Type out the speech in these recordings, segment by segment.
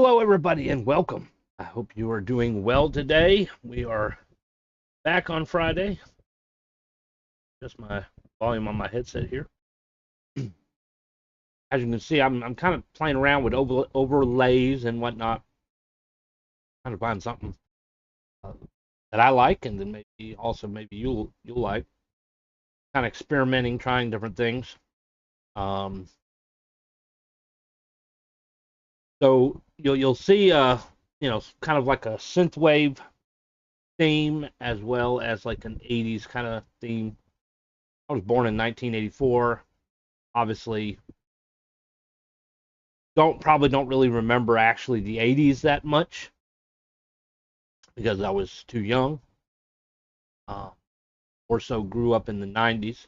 Hello, everybody, and welcome. I hope you are doing well today. We are back on Friday. Just my volume on my headset here. As you can see, I'm kind of playing around with overlays and whatnot, trying to find something uh, that I like, and then maybe you'll like. Kind of experimenting, trying different things. Um, so you'll see kind of like a synthwave theme as well as like an 80s kind of theme. I was born in 1984. Obviously, don't really remember actually the 80s that much because I was too young. Uh, or so grew up in the 90s.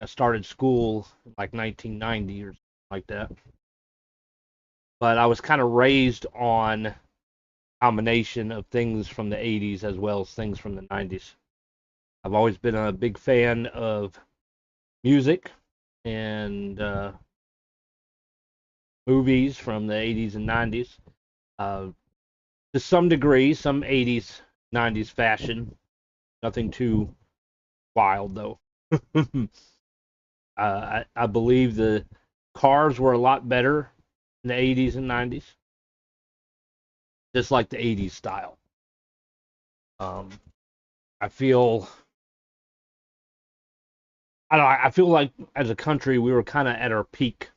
I started school like 1990 or something like that. But I was kind of raised on a combination of things from the 80s as well as things from the 90s. I've always been a big fan of music and movies from the 80s and 90s. Uh, to some degree, some 80s, 90s fashion. Nothing too wild, though. I believe the cars were a lot better in the 80s and 90s, just like the 80s style. Um, I feel, I don't know, I feel like as a country we were kind of at our peak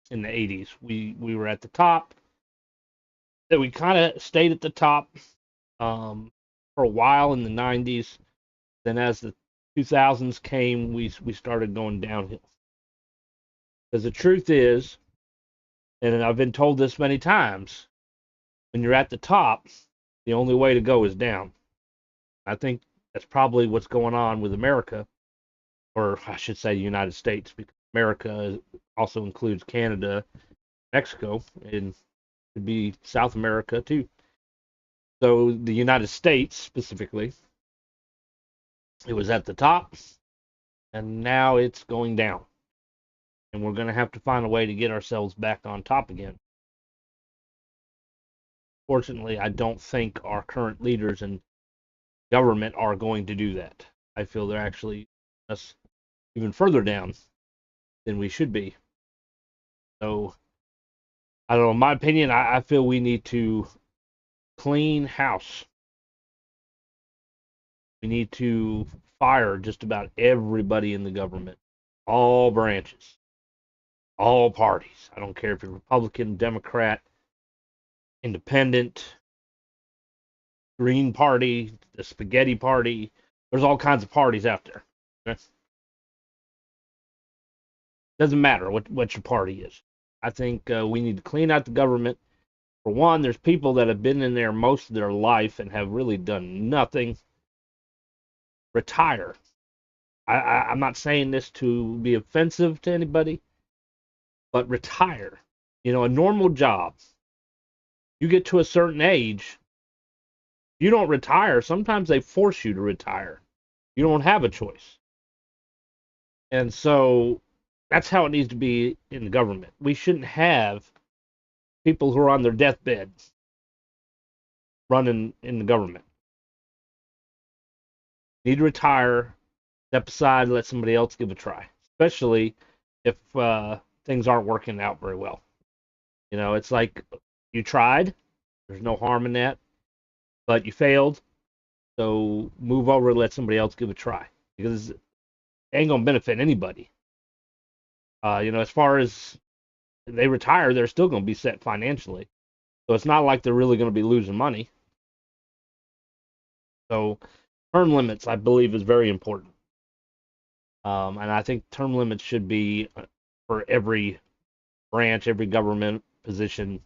in the 80s. We were at the top. That we kind of stayed at the top for a while in the 90s. Then as the 2000s came, we started going downhill. Because the truth is, and I've been told this many times, when you're at the top, the only way to go is down. I think that's probably what's going on with America, or I should say the United States, because America also includes Canada, Mexico, and could be South America too. So the United States specifically, it was at the top, and now it's going down. And we're going to have to find a way to get ourselves back on top again. Fortunately, I don't think our current leaders in government are going to do that. I feel they're actually us even further down than we should be. So I don't know. In my opinion, I feel we need to clean house. We need to fire just about everybody in the government, all branches, all parties. I don't care if you're Republican, Democrat, Independent, Green Party, the Spaghetti Party. There's all kinds of parties out there. Okay? Doesn't matter what your party is. I think we need to clean out the government. For one, there's people that have been in there most of their life and have really done nothing. Retire. I'm not saying this to be offensive to anybody, but retire. A normal job. You get to a certain age, you don't retire. Sometimes they force you to retire. You don't have a choice. And so that's how it needs to be in the government. We shouldn't have people who are on their deathbed running in the government. Need to retire, step aside, let somebody else give a try, especially if things aren't working out very well. It's like you tried, there's no harm in that, but you failed, so move over and let somebody else give a try because it ain't gonna benefit anybody. As far as they retire, they're still gonna be set financially, so it's not like they're really gonna be losing money. So term limits, I believe, is very important. And I think term limits should be for every branch, every government position,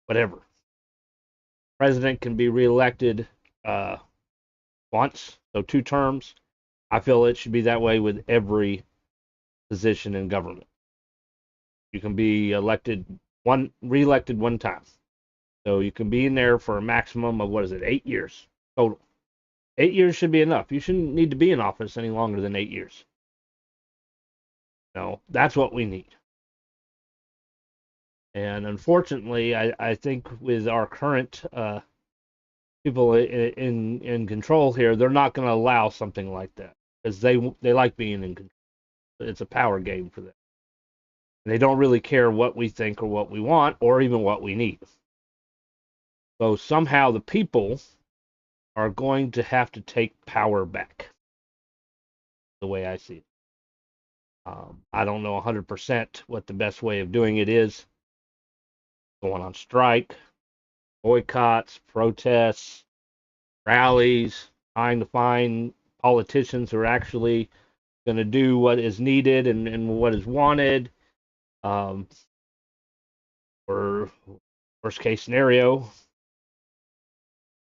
whatever. President can be reelected uh, once, so 2 terms. I feel it should be that way with every position in government. You can be reelected 1 time. So you can be in there for a maximum of, what is it, 8 years total. 8 years should be enough. You shouldn't need to be in office any longer than 8 years. No, that's what we need. And unfortunately, I think with our current people in control here, they're not going to allow something like that because they like being in control. It's a power game for them. They don't really care what we think or what we want or even what we need. So somehow the people are going to have to take power back, the way I see it. I don't know 100% what the best way of doing it is. Going on strike, boycotts, protests, rallies, trying to find politicians who are actually going to do what is needed and what is wanted. Um, or worst case scenario,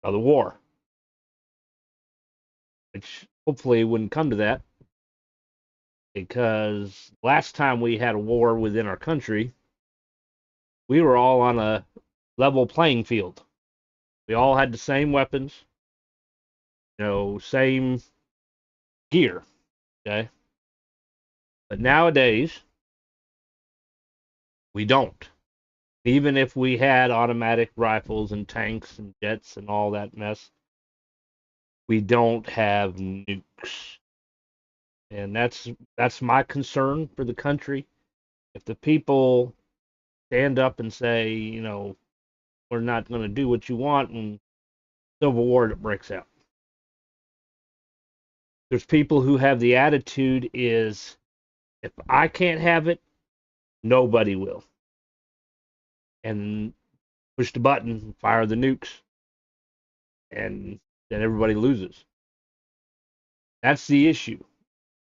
another war, which hopefully wouldn't come to that because last time we had a war within our country, we were all on a level playing field. We all had the same weapons, same gear. Okay. But nowadays, we don't. Even if we had automatic rifles and tanks and jets and all that mess, we don't have nukes. And that's my concern for the country. If the people stand up and say, we're not going to do what you want, and civil war that breaks out. There's people who have the attitude is if I can't have it, nobody will. And push the button, fire the nukes, and then everybody loses. That's the issue.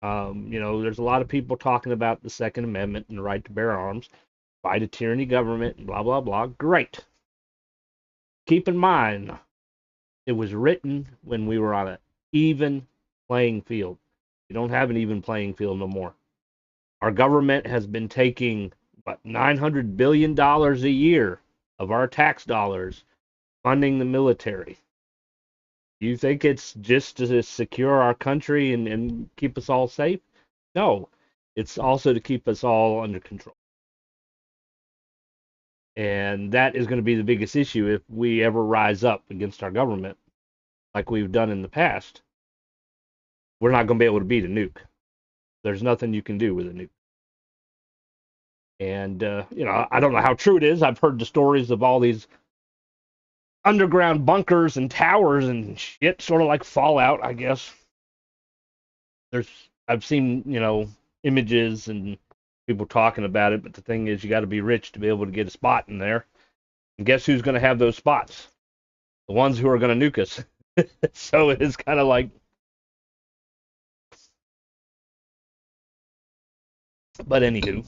There's a lot of people talking about the Second Amendment and the right to bear arms, fight a tyranny government, and blah, blah, blah. Great. Keep in mind, it was written when we were on an even playing field. We don't have an even playing field no more. Our government has been taking, what, $900 billion a year of our tax dollars funding the military. Do you think it's just to secure our country and keep us all safe? No, it's also to keep us all under control. And that is going to be the biggest issue if we ever rise up against our government, like we've done in the past. We're not going to be able to beat a nuke. There's nothing you can do with a nuke. And, I don't know how true it is. I've heard the stories of all these underground bunkers and towers and shit, sort of like Fallout, I guess. I've seen, images and people talking about it, but the thing is, you got to be rich to be able to get a spot in there. And guess who's going to have those spots? The ones who are going to nuke us. So it's kind of like, but anywho.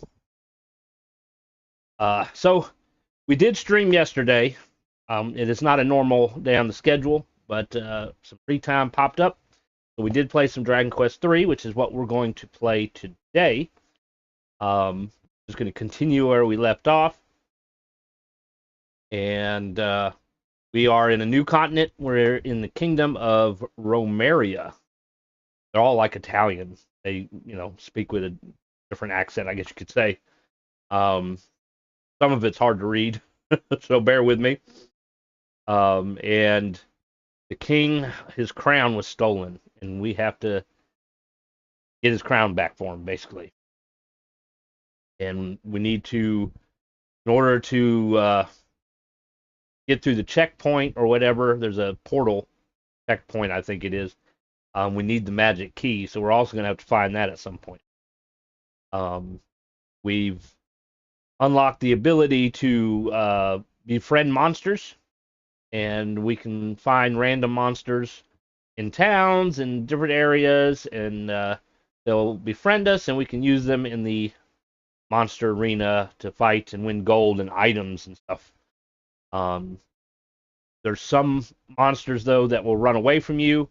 So we did stream yesterday. It is not a normal day on the schedule, but some free time popped up. So we did play some Dragon Quest III, which is what we're going to play today. Just going to continue where we left off. And we are in a new continent. We're in the kingdom of Romeria. They're all like Italian. They, speak with a different accent, I guess you could say. Some of it's hard to read, so bear with me. And the king, his crown was stolen, and we have to get his crown back for him, basically. And we need to, in order to get through the checkpoint or whatever, there's a portal checkpoint, I think it is. We need the magic key, so we're also going to have to find that at some point. We've unlocked the ability to befriend monsters, and we can find random monsters in towns and different areas, and they'll befriend us, and we can use them in the monster arena to fight and win gold and items and stuff. There's some monsters, though, that will run away from you.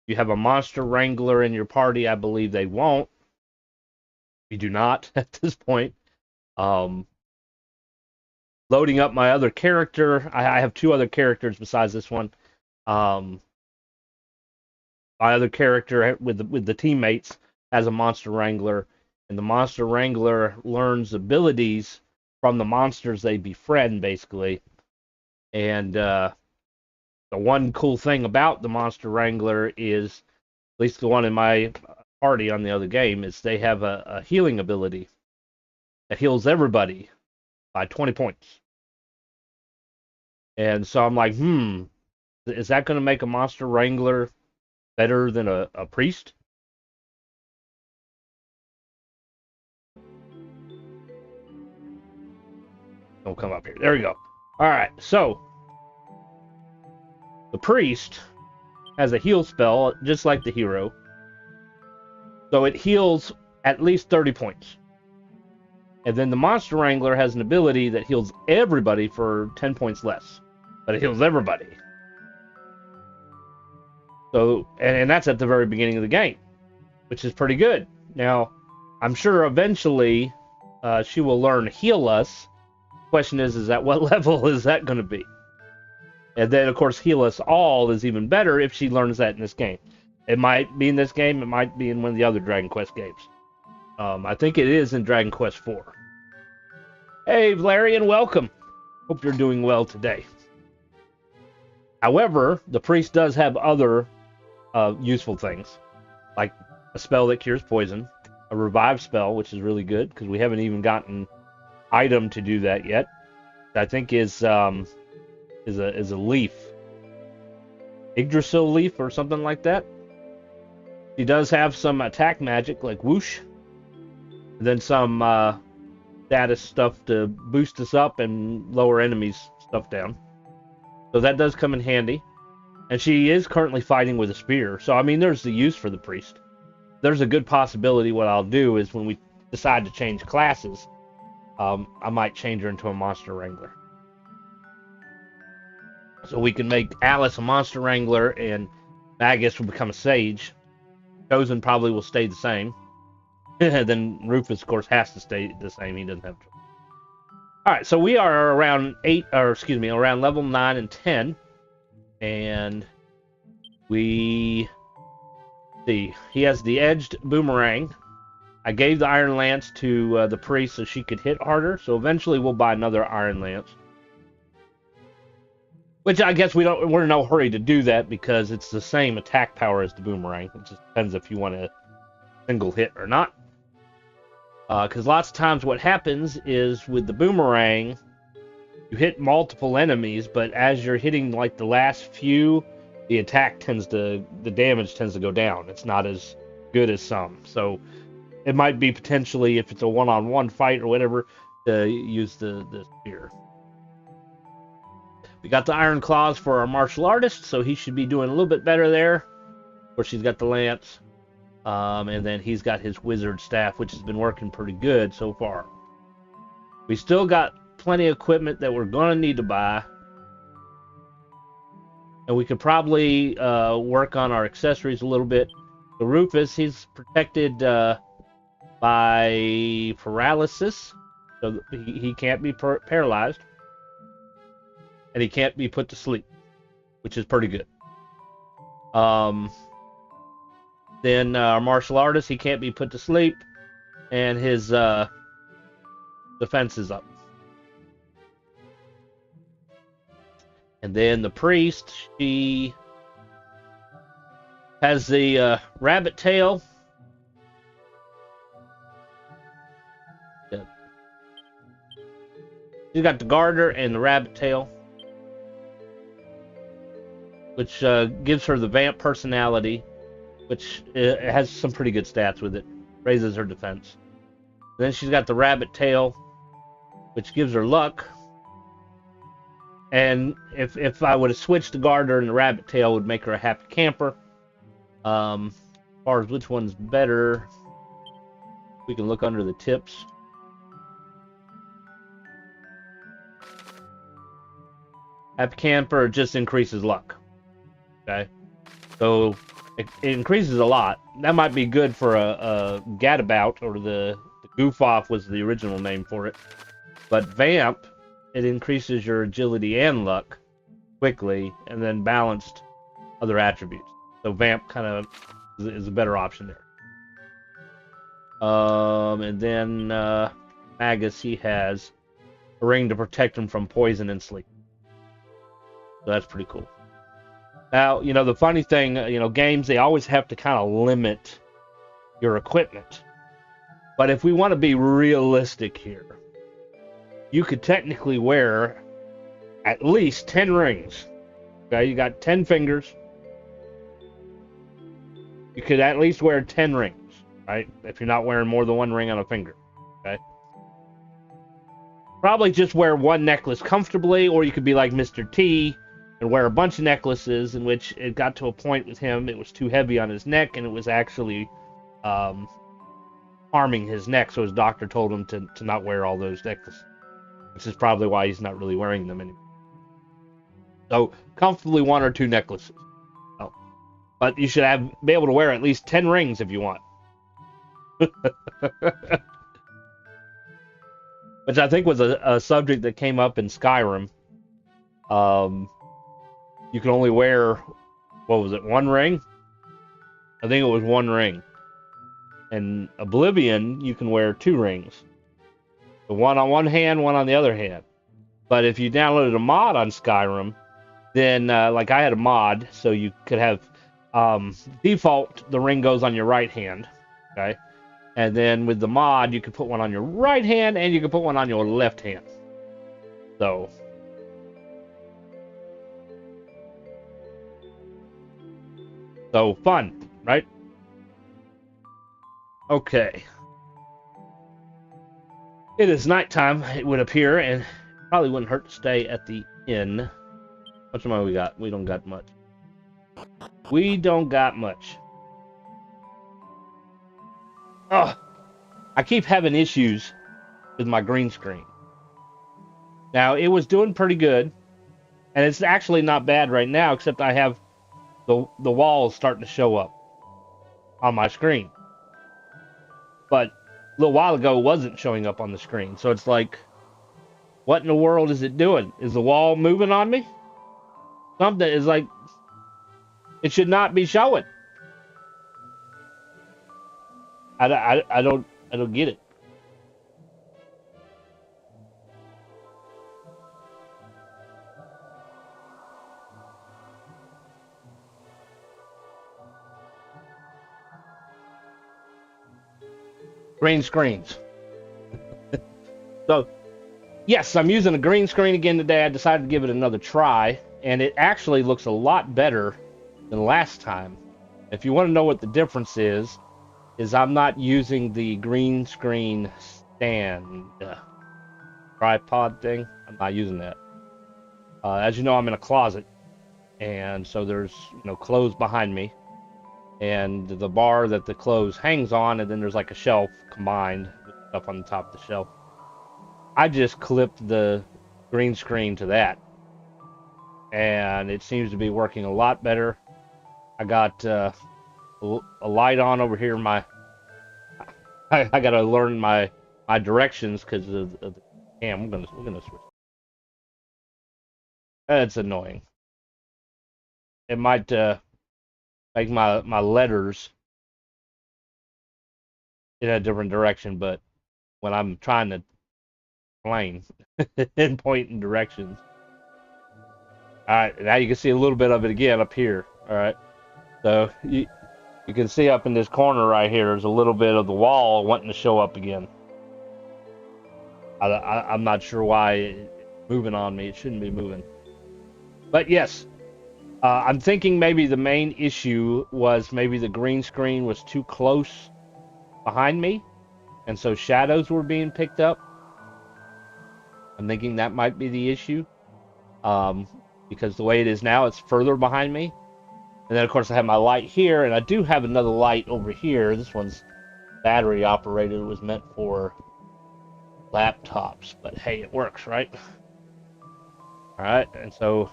You have a monster wrangler in your party. I believe they won't. We do not at this point. Loading up my other character. I have two other characters besides this one. My other character with the teammates has a monster wrangler, and the monster wrangler learns abilities from the monsters they befriend, basically. And the one cool thing about the Monster Wrangler is, at least the one in my party on the other game, is they have a healing ability that heals everybody by 20 points. And so I'm like, is that going to make a Monster Wrangler better than a priest? Don't come up here. There we go. All right, so the priest has a heal spell, just like the hero. So it heals at least 30 points. And then the Monster Wrangler has an ability that heals everybody for 10 points less. But it heals everybody. So, and that's at the very beginning of the game, which is pretty good. Now, I'm sure eventually she will learn Heal Us. Question is at what level is that going to be? And then, of course, Heal Us All is even better if she learns that in this game. It might be in this game. It might be in one of the other Dragon Quest games. I think it is in Dragon Quest IV. Hey, Valerian, welcome. Hope you're doing well today. However, the priest does have other useful things, like a spell that cures poison, a revive spell, which is really good because we haven't even gotten item to do that yet. I think is a leaf, Yggdrasil leaf or something like that. She does have some attack magic like whoosh, and then some status stuff to boost us up and lower enemies stuff down. So that does come in handy. And she is currently fighting with a spear. So, I mean, there's the use for the priest. There's a good possibility what I'll do is when we decide to change classes, I might change her into a Monster Wrangler. So we can make Alice a Monster Wrangler and Magus will become a Sage. Chosen probably will stay the same. Then Rufus, of course, has to stay the same. He doesn't have to. Alright, so we are around around level 9 and 10. And we see he has the edged boomerang. I gave the iron lance to the priest so she could hit harder. So eventually we'll buy another iron lance, which I guess we're in no hurry to do that because it's the same attack power as the boomerang. It just depends if you want a single hit or not. Because lots of times what happens is with the boomerang, you hit multiple enemies, but as you're hitting like the last few, the damage tends to go down. It's not as good as some. So it might be potentially, if it's a one-on-one fight or whatever, to use the spear. We got the iron claws for our martial artist, so he should be doing a little bit better there. Of course, he's got the lance, and then he's got his wizard staff, which has been working pretty good so far. We still got plenty of equipment that we're going to need to buy. And we could probably work on our accessories a little bit. The Rufus, he's protected by paralysis. So he can't be paralyzed. And he can't be put to sleep, which is pretty good. Then our martial artist, he can't be put to sleep. And his defense is up. And then the priest, she has the rabbit tail. Yeah. She's got the garter and the rabbit tail, which gives her the vamp personality, which has some pretty good stats with it. Raises her defense. And then she's got the rabbit tail, which gives her luck. And if I would have switched the garter and the rabbit tail, would make her a happy camper. As far as which one's better, we can look under the tips. Happy camper just increases luck. Okay, so it increases a lot. That might be good for a gadabout, or the goof off was the original name for it. But vamp, it increases your agility and luck quickly, and then balanced other attributes. So vamp kind of is a better option there. And then Magus, he has a ring to protect him from poison and sleep. So that's pretty cool. Now, you know, the funny thing, you know, games, they always have to kind of limit your equipment. But if we want to be realistic here, you could technically wear at least 10 rings. Okay, you got 10 fingers. You could at least wear 10 rings, right? If you're not wearing more than one ring on a finger, okay? Probably just wear one necklace comfortably, or you could be like Mr. T and wear a bunch of necklaces, in which it got to a point with him, it was too heavy on his neck, and it was actually harming his neck, so his doctor told him to not wear all those necklaces, which is probably why he's not really wearing them anymore. So, comfortably 1 or 2 necklaces. Oh. But you should be able to wear at least 10 rings if you want. Which I think was a subject that came up in Skyrim. You can only wear, what was it, 1 ring? I think it was 1 ring. In Oblivion, you can wear 2 rings. The one on one hand, one on the other hand. But if you downloaded a mod on Skyrim, then, like I had a mod, so you could have, default, the ring goes on your right hand, okay? And then with the mod, you could put one on your right hand, and you could put one on your left hand. So fun, right? Okay. It is nighttime, it would appear, and probably wouldn't hurt to stay at the inn. How much money we got? We don't got much. We don't got much. Ugh. I keep having issues with my green screen. Now, it was doing pretty good, and it's actually not bad right now, except I have the walls starting to show up on my screen. But a little while ago, it wasn't showing up on the screen. So it's like, what in the world is it doing? Is the wall moving on me? Something is like, it should not be showing. I don't get it. Green screens. So, yes, I'm using a green screen again today. I decided to give it another try, and it actually looks a lot better than last time. If you want to know what the difference is I'm not using the green screen stand tripod thing. I'm not using that. As you know, I'm in a closet, and so there's clothes behind me, and the bar that the clothes hangs on, and then there's like a shelf combined with stuff on the top of the shelf. I just clipped the green screen to that, and it seems to be working a lot better. I got a light on over here. I gotta learn my directions because of the cam. We're gonna switch. That's annoying. It might make my letters in a different direction, but when I'm trying to explain and point in directions. All right, now you can see a little bit of it again up here. All right, so you can see up in this corner right here, there's a little bit of the wall wanting to show up again. I'm not sure why it's moving on me. It shouldn't be moving. But yes, I'm thinking maybe the main issue was maybe the green screen was too close behind me, and so shadows were being picked up. I'm thinking that might be the issue, because the way it is now, it's further behind me. And then, of course, I have my light here, and I do have another light over here. This one's battery operated. It was meant for laptops, but hey, it works, right? All right, and so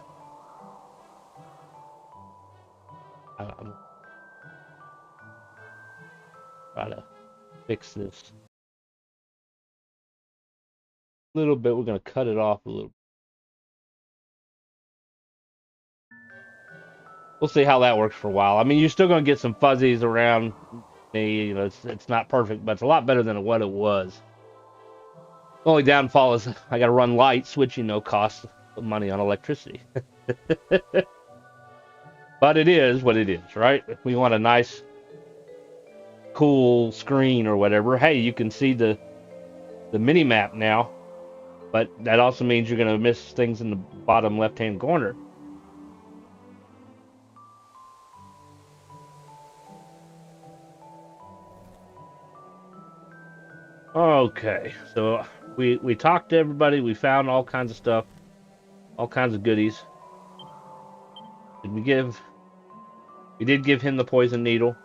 I'm trying to fix this a little bit. We're going to cut it off a little. We'll see how that works for a while. I mean, you're still going to get some fuzzies around me. It's not perfect, but it's a lot better than what it was. Only downfall is I got to run lights, which, you know, costs money on electricity. But it is what it is, right? If we want a nice, cool screen or whatever, hey, you can see the mini map now. But that also means you're going to miss things in the bottom left-hand corner. Okay, so we talked to everybody. We found all kinds of stuff, all kinds of goodies. We did give him the poison needle,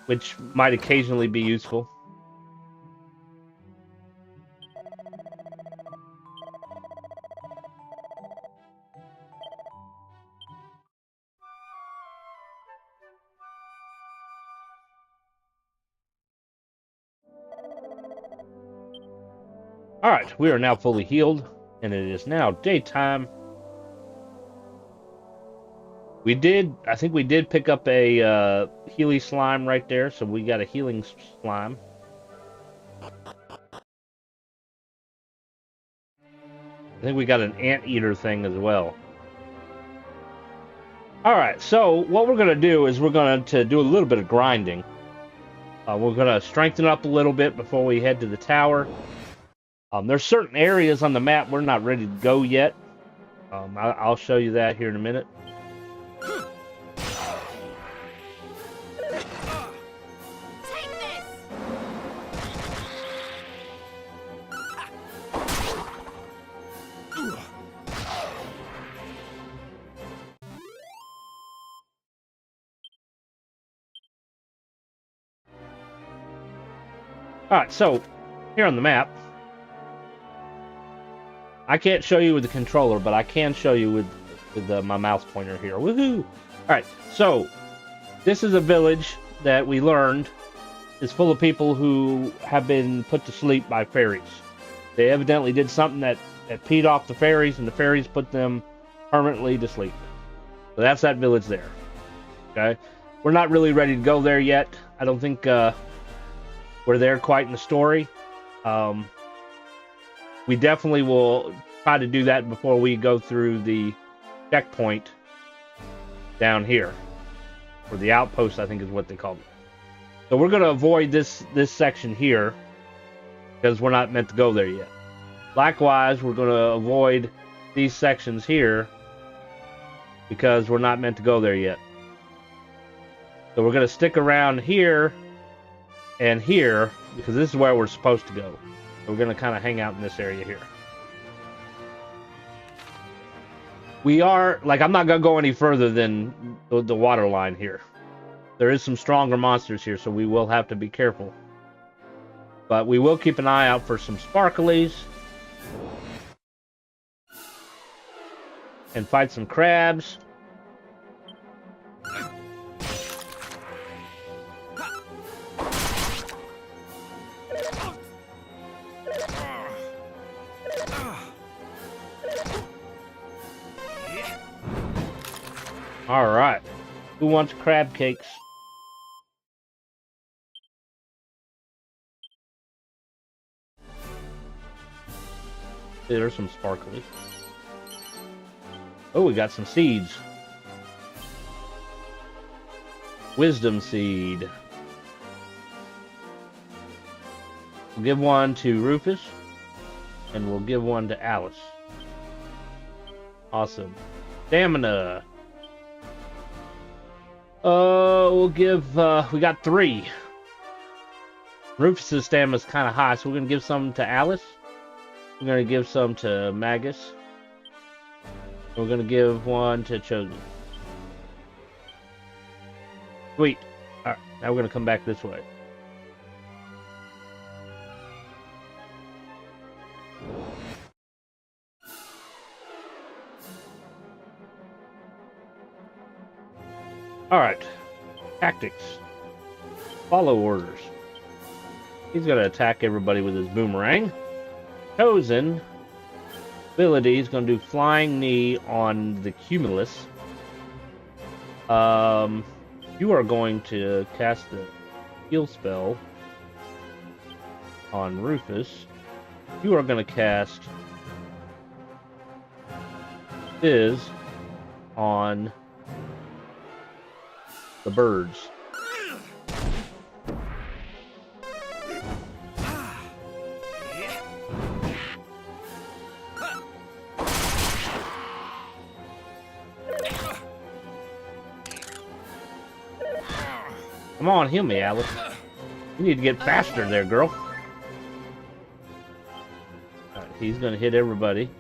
which might occasionally be useful. Alright, we are now fully healed, and it is now daytime. I think we did pick up a Healy slime right there, so we got a healing slime. I think we got an anteater thing as well. Alright, so what we're going to do is we're going to do a little bit of grinding. We're going to strengthen up a little bit before we head to the tower. There's certain areas on the map we're not ready to go yet. I'll show you that here in a minute. Alright, so here on the map, I can't show you with the controller, but I can show you with my mouse pointer here. Woohoo! Alright, so this is a village that we learned is full of people who have been put to sleep by fairies. They evidently did something that peed off the fairies, and the fairies put them permanently to sleep. So that's that village there. Okay? We're not really ready to go there yet. I don't think we're there quite in the story. We definitely will try to do that before we go through the checkpoint down here. Or the outpost, I think is what they call it. So we're going to avoid this section here, because we're not meant to go there yet. Likewise, we're going to avoid these sections here, because we're not meant to go there yet. So we're going to stick around here and here, because this is where we're supposed to go. So we're going to kind of hang out in this area here. We are, like, I'm not going to go any further than the water line here. There is some stronger monsters here, so we will have to be careful. But we will keep an eye out for some sparklies. And fight some crabs. All right. Who wants crab cakes? There's some sparkly. Oh, we got some seeds. Wisdom seed. We'll give one to Rufus, and we'll give one to Alice. Awesome. Stamina. We'll give, we got 3. Rufus's stamina is kind of high, so we're going to give some to Alice. We're going to give some to Magus. We're going to give one to Chosen. Sweet. Alright, now we're going to come back this way. Alright. Tactics. Follow orders. He's going to attack everybody with his boomerang. Chosen ability is going to do flying knee on the cumulus. You are going to cast the heal spell on Rufus. You are going to cast Fizz on the birds. Come on, heal me, Alice. You need to get faster there, girl. Alright, he's gonna hit everybody.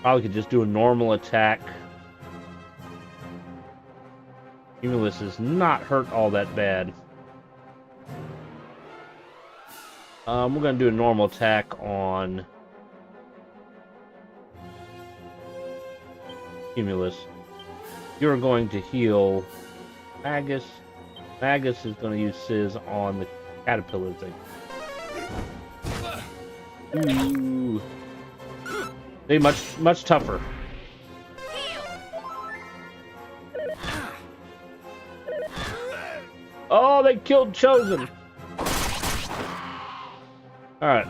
Probably could just do a normal attack. Cumulus is not hurt all that bad. We're gonna do a normal attack on Cumulus. You're going to heal Magus. Magus is going to use Sizz on the caterpillar thing. Ooh. They much tougher. Oh, they killed Chosen. All right.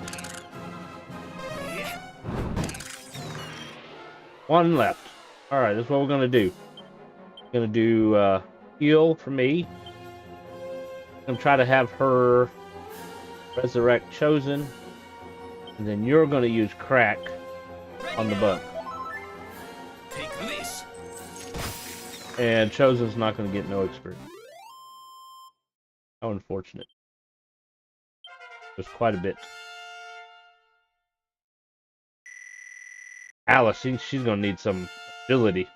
One left. All right, that's what we're gonna do. Gonna do heal for me. I'm gonna try to have her resurrect Chosen, and then you're gonna use crack on the bug. Take this. And Chosen's not gonna get no experience. How unfortunate. There's quite a bit. Alice, she's gonna need some ability.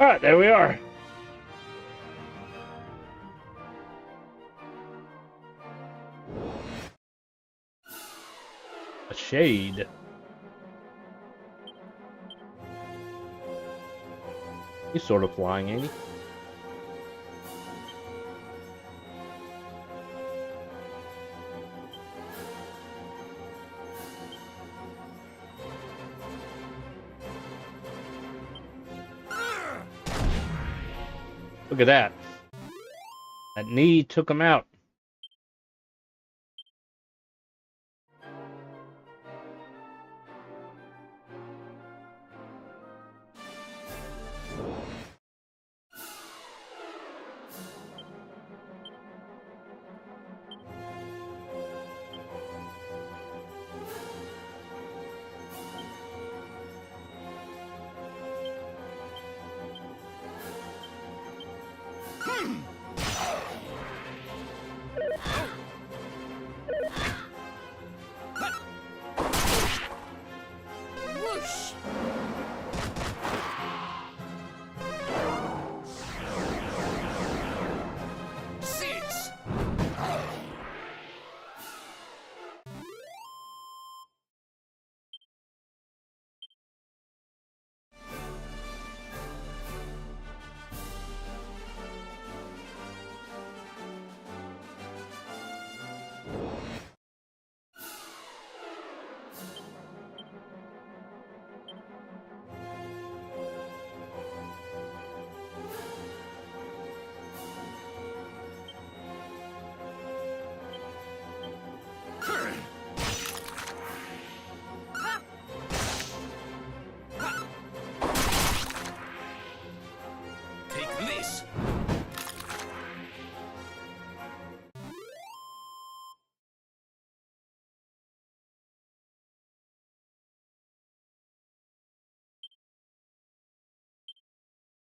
Alright, there we are. A shade. He's sort of flying, ain't he? Look at that. That knee took him out.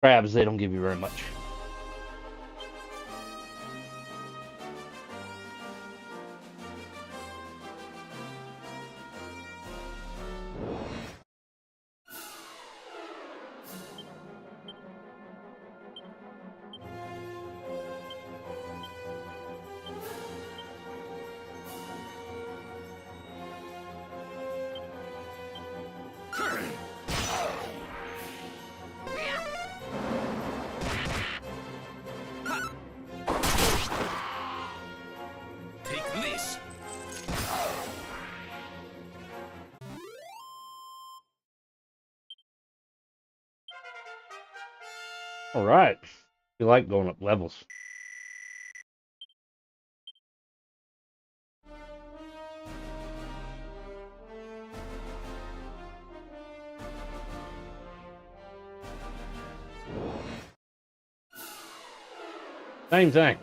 Crabs, they don't give you very much. All right. You like going up levels. Same thing.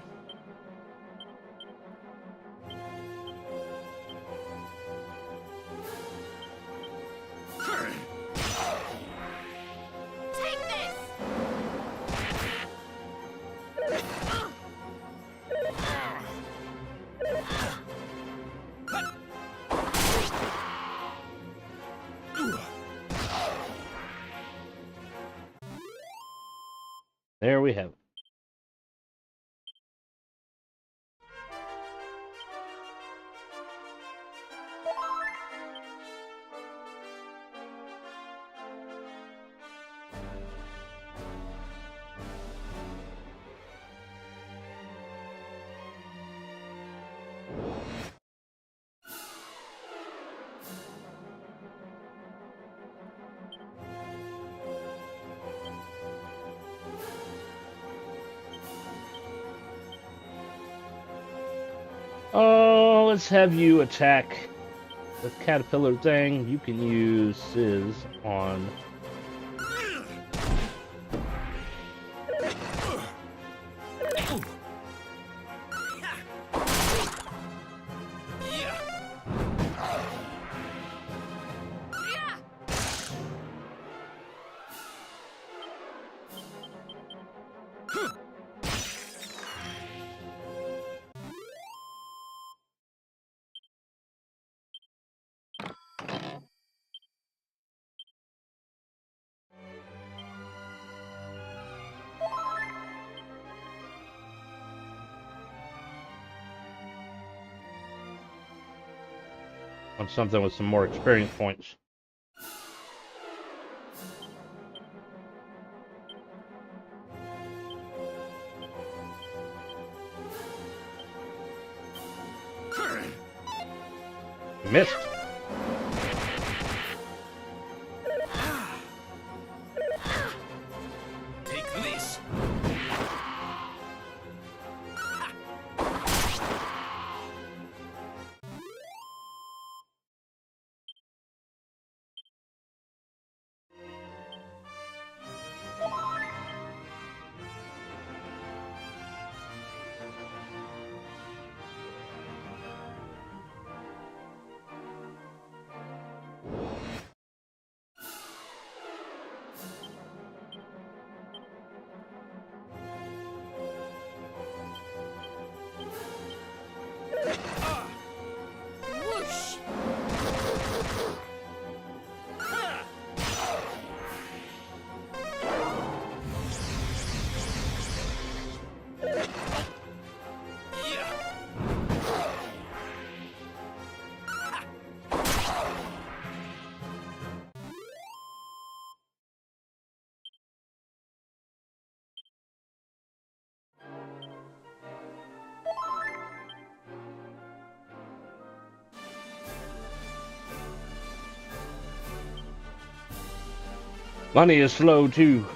Take this. There we have it. Oh, let's have you attack this caterpillar thing. You can use Sizz on. On something with some more experience points. Missed. Take this. Whoosh. Money is slow too.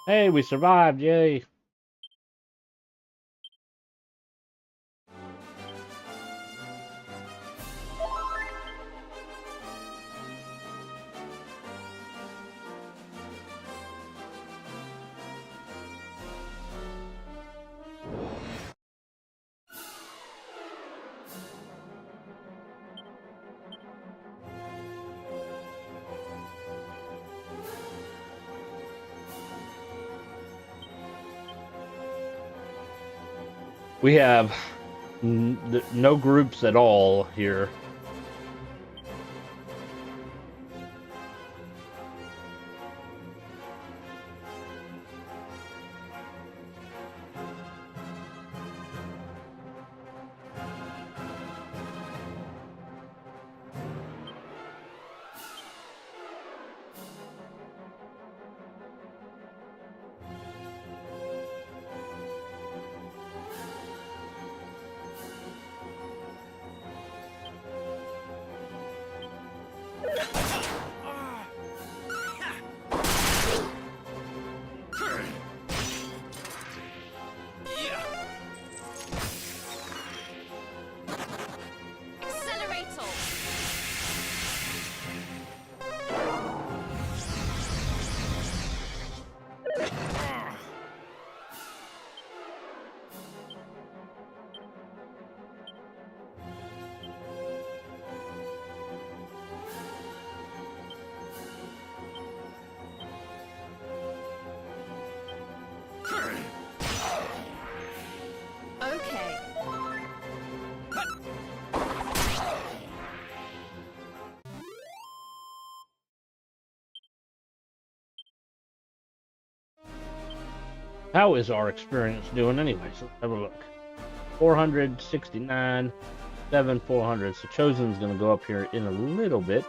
Hey, we survived, yay. We have no groups at all here. Accelerator. Okay. How is our experience doing anyway? So let's have a look. 469, 400. So Chosen's going to go up here in a little bit.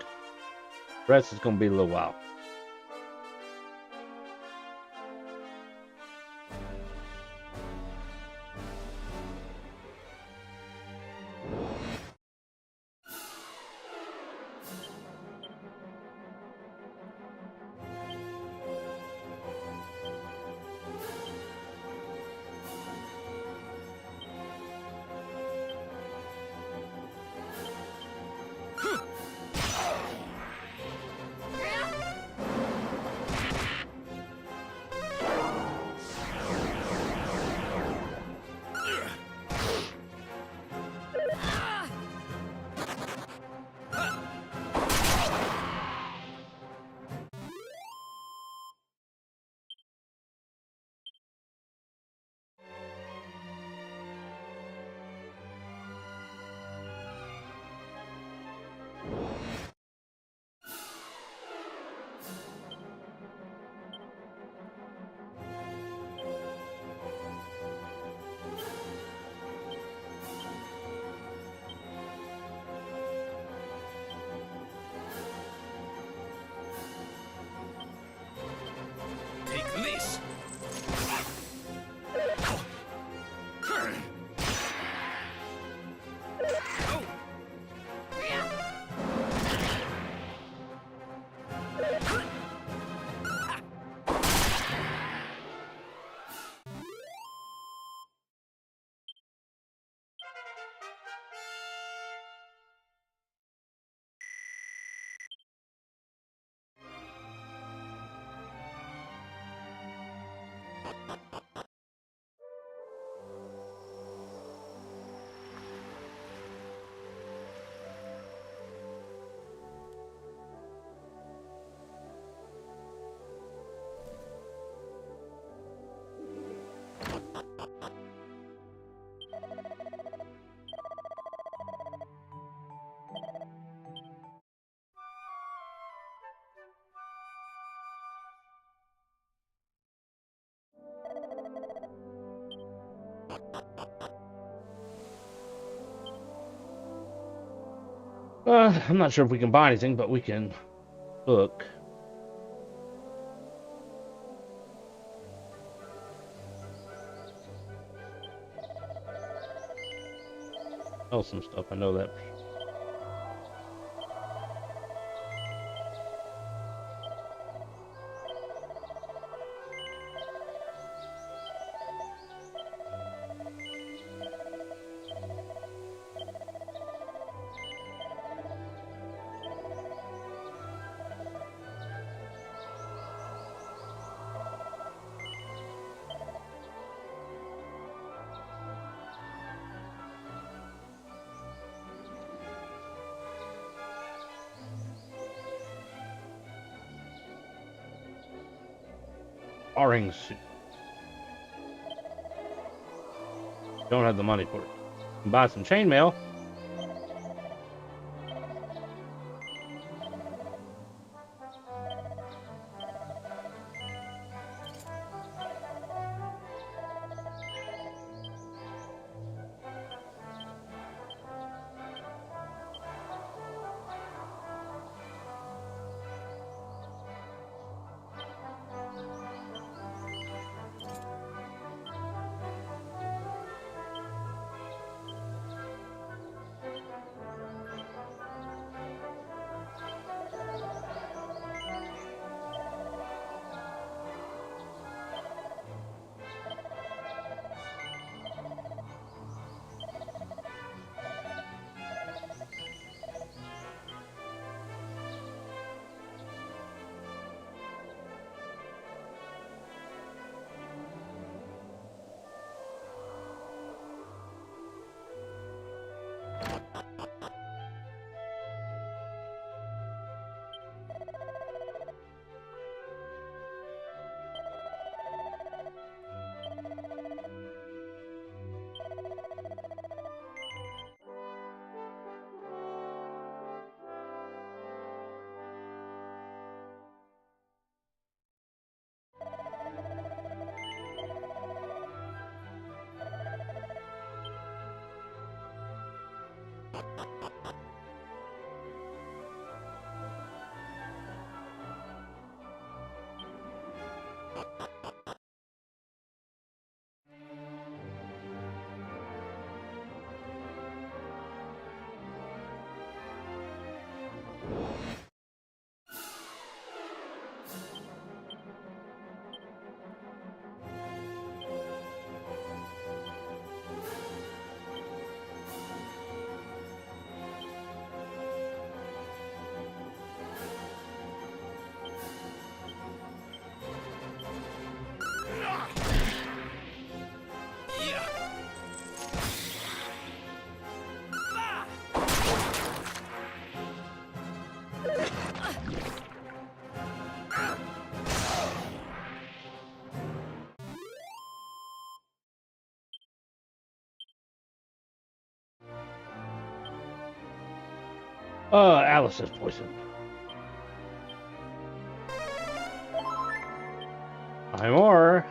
The rest is going to be a little while. Take this. I'm not sure if we can buy anything, but we can look. Oh, some stuff. I know that. Orange suit. Don't have the money for it. Can buy some chainmail. Alice is poisoned. I'm more.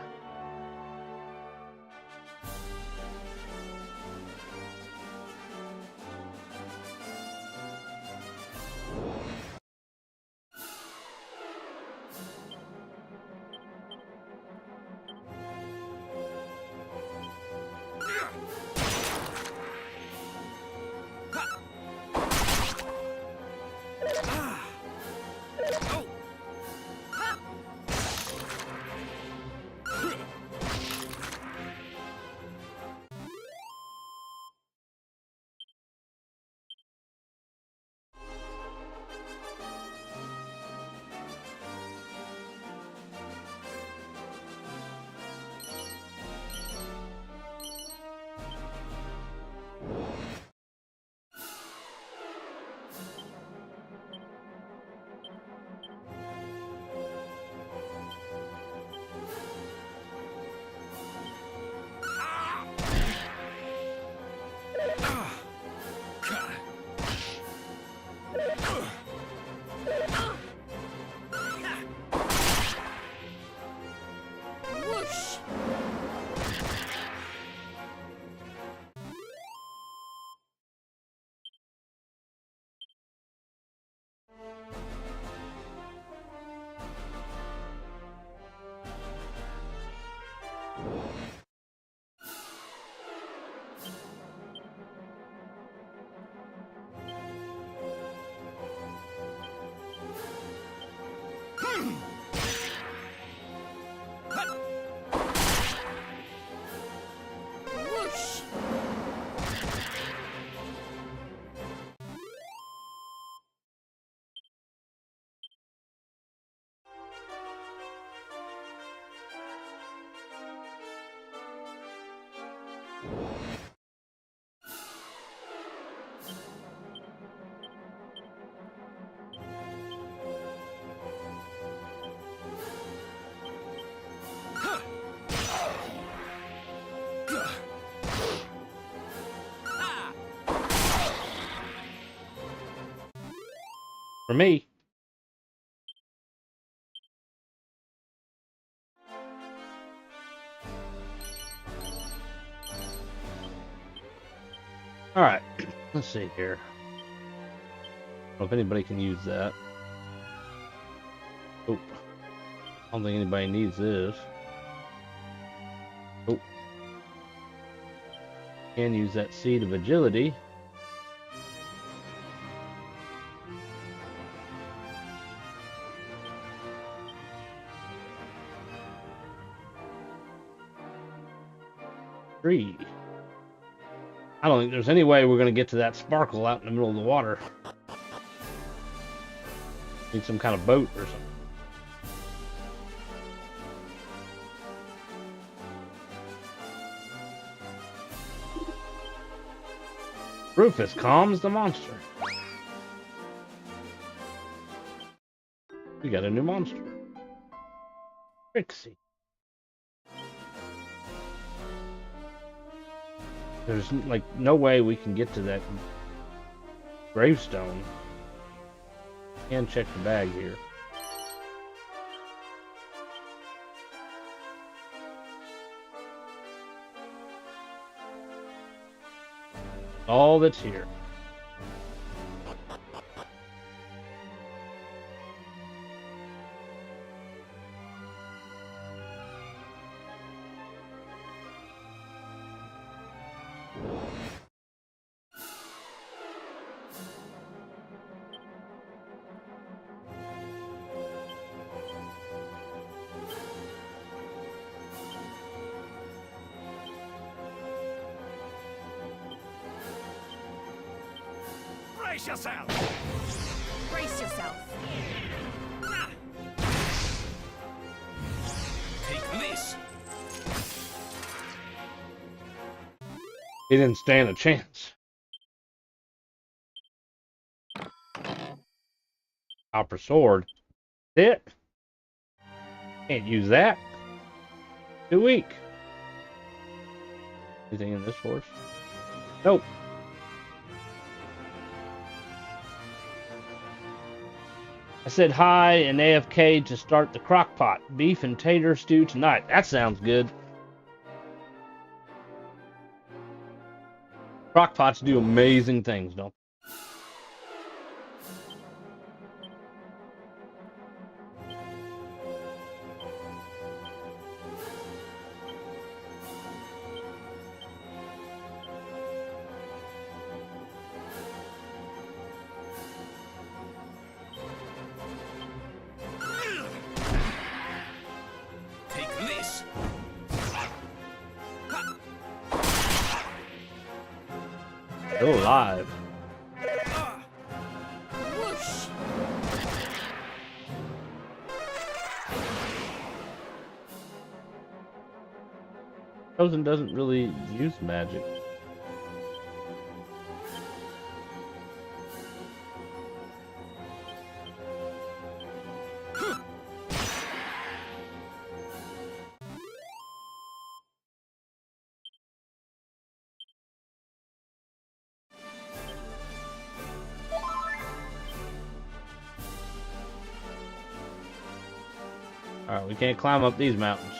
For me. All right, let's see here. I don't know if anybody can use that. Oh, I don't think anybody needs this. Oh, can use that seed of agility. Three. I don't think there's any way we're going to get to that sparkle out in the middle of the water. Need some kind of boat or something. Rufus calms the monster. We got a new monster. Trixie. There's like no way we can get to that gravestone. Can check the bag here. All that's here. Brace yourself! Brace yourself. Take this! He didn't stand a chance. Copper sword. It. Can't use that. Too weak. Anything in this horse? Nope. I said hi and AFK to start the crock pot. Beef and tater stew tonight. That sounds good. Crock pots do amazing things, don't they? Take this! Still alive. Whoosh. Chosen doesn't really use magic. Alright, we can't climb up these mountains.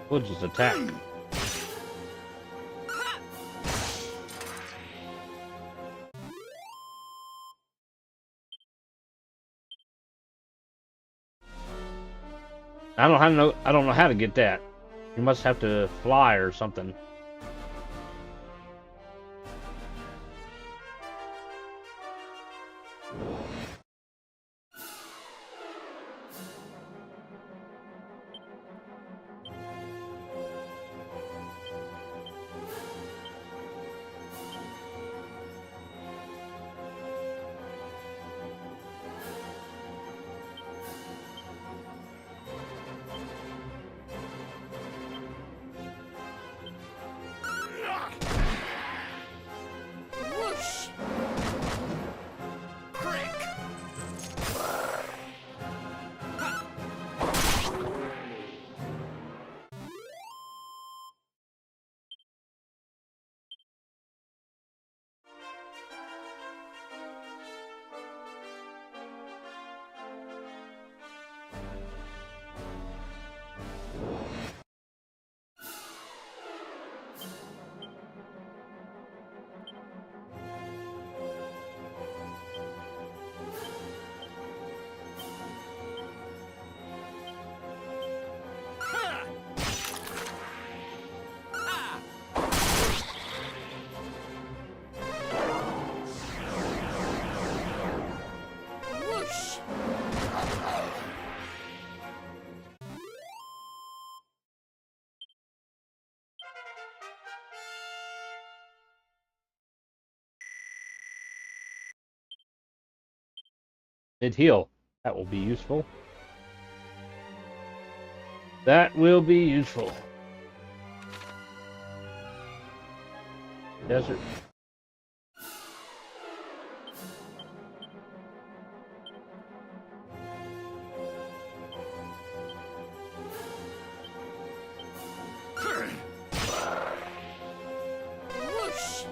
We'll just attack. I don't know how to get that. You must have to fly or something. Mid-heal. That will be useful. That will be useful. Desert. Whoosh.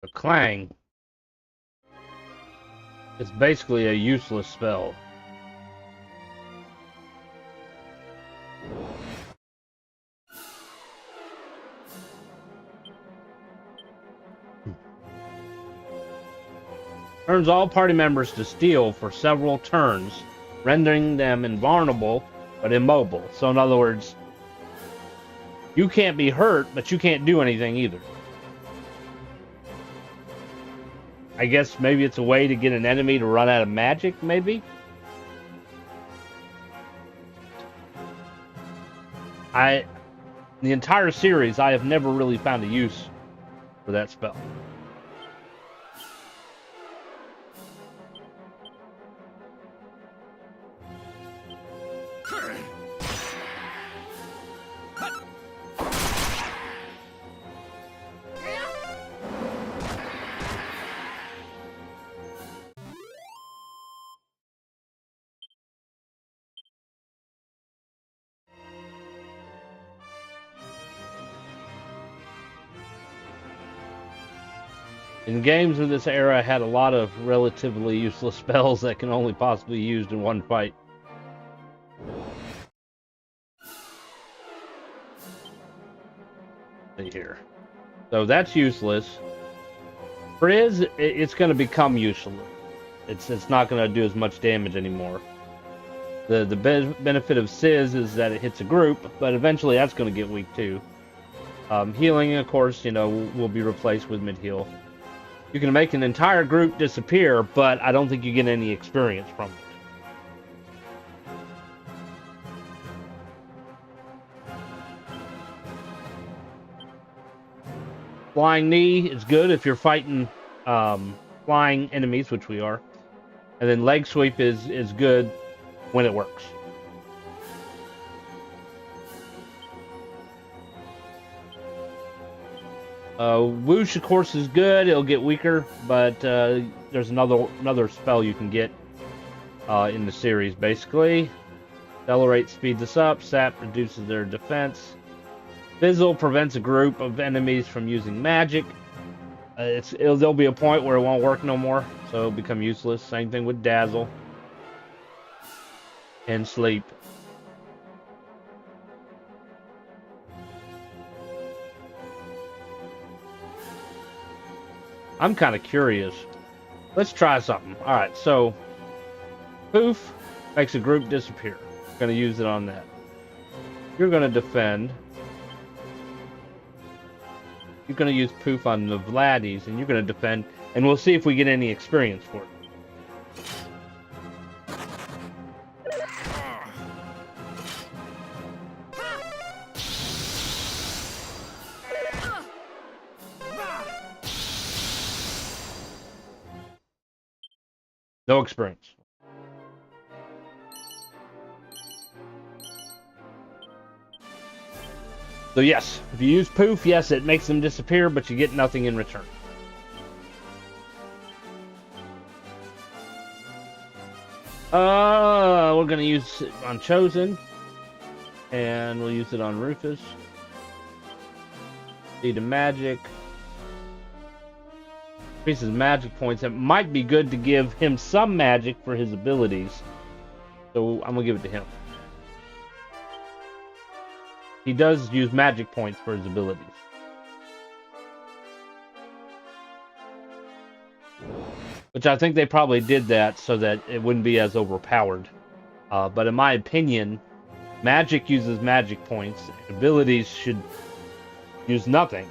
The Clang is basically a useless spell. Turns all party members to steel for several turns, rendering them invulnerable but immobile. So in other words, you can't be hurt, but you can't do anything either. I guess maybe it's a way to get an enemy to run out of magic, maybe? The entire series, I have never really found a use for that spell. In games of this era, I had a lot of relatively useless spells that can only possibly be used in one fight. See here. So that's useless. Frizz, it's going to become useless. It's not going to do as much damage anymore. The benefit of Sizz is that it hits a group, but eventually that's going to get weak too. Healing, of course, will be replaced with mid-heal. You can make an entire group disappear, but I don't think you get any experience from it. Flying Knee is good if you're fighting flying enemies, which we are. And then Leg Sweep is good when it works. Whoosh, of course, is good. It'll get weaker, but there's another spell you can get in the series, basically. Accelerate speeds us up. Sap reduces their defense. Fizzle prevents a group of enemies from using magic. There'll be a point where it won't work no more, so it'll become useless. Same thing with Dazzle. And Sleep. I'm kind of curious. Let's try something. Alright, so Poof makes a group disappear. Going to use it on that. You're going to defend. You're going to use Poof on the Vladdies, and you're going to defend, and we'll see if we get any experience for it. No experience. So yes, if you use Poof, yes, it makes them disappear, but you get nothing in return. We're gonna use it on Chosen, and we'll use it on Rufus. Need a magic. Increases magic points. It might be good to give him some magic for his abilities, so I'm gonna give it to him. He does use magic points for his abilities. Which I think they probably did that so that it wouldn't be as overpowered. But in my opinion, magic uses magic points. Abilities should use nothing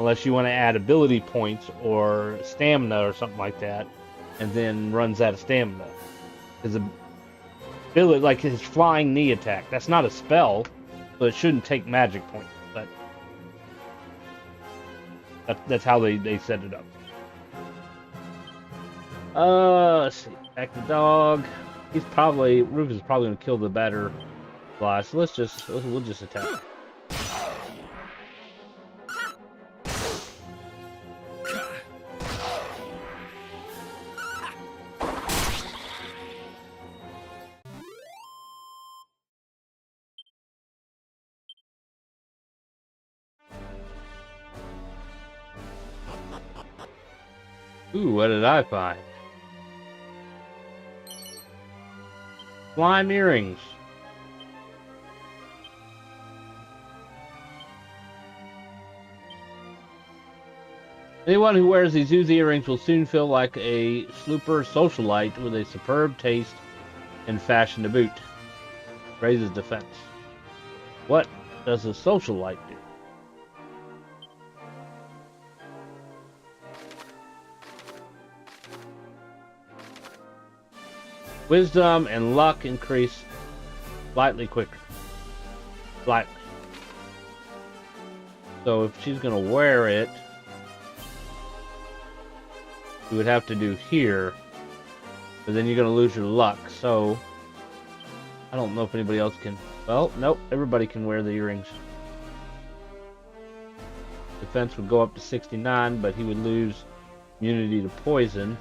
unless you want to add ability points or stamina or something like that, and then runs out of stamina. His ability, like his flying knee attack, that's not a spell, so it shouldn't take magic points. But that's how they set it up. Let's see. Back the dog. Rufus is probably gonna kill the better fly. So we'll just attack. Ooh, what did I find? Slime earrings. Anyone who wears these oozy earrings will soon feel like a super socialite with a superb taste and fashion to boot. Raises defense. What does a socialite do? Wisdom and luck increase slightly quicker. Slightly. So if she's going to wear it, you would have to do here. But then you're going to lose your luck. So I don't know if anybody else can. Well, nope. Everybody can wear the earrings. Defense would go up to 69, but he would lose immunity to poison.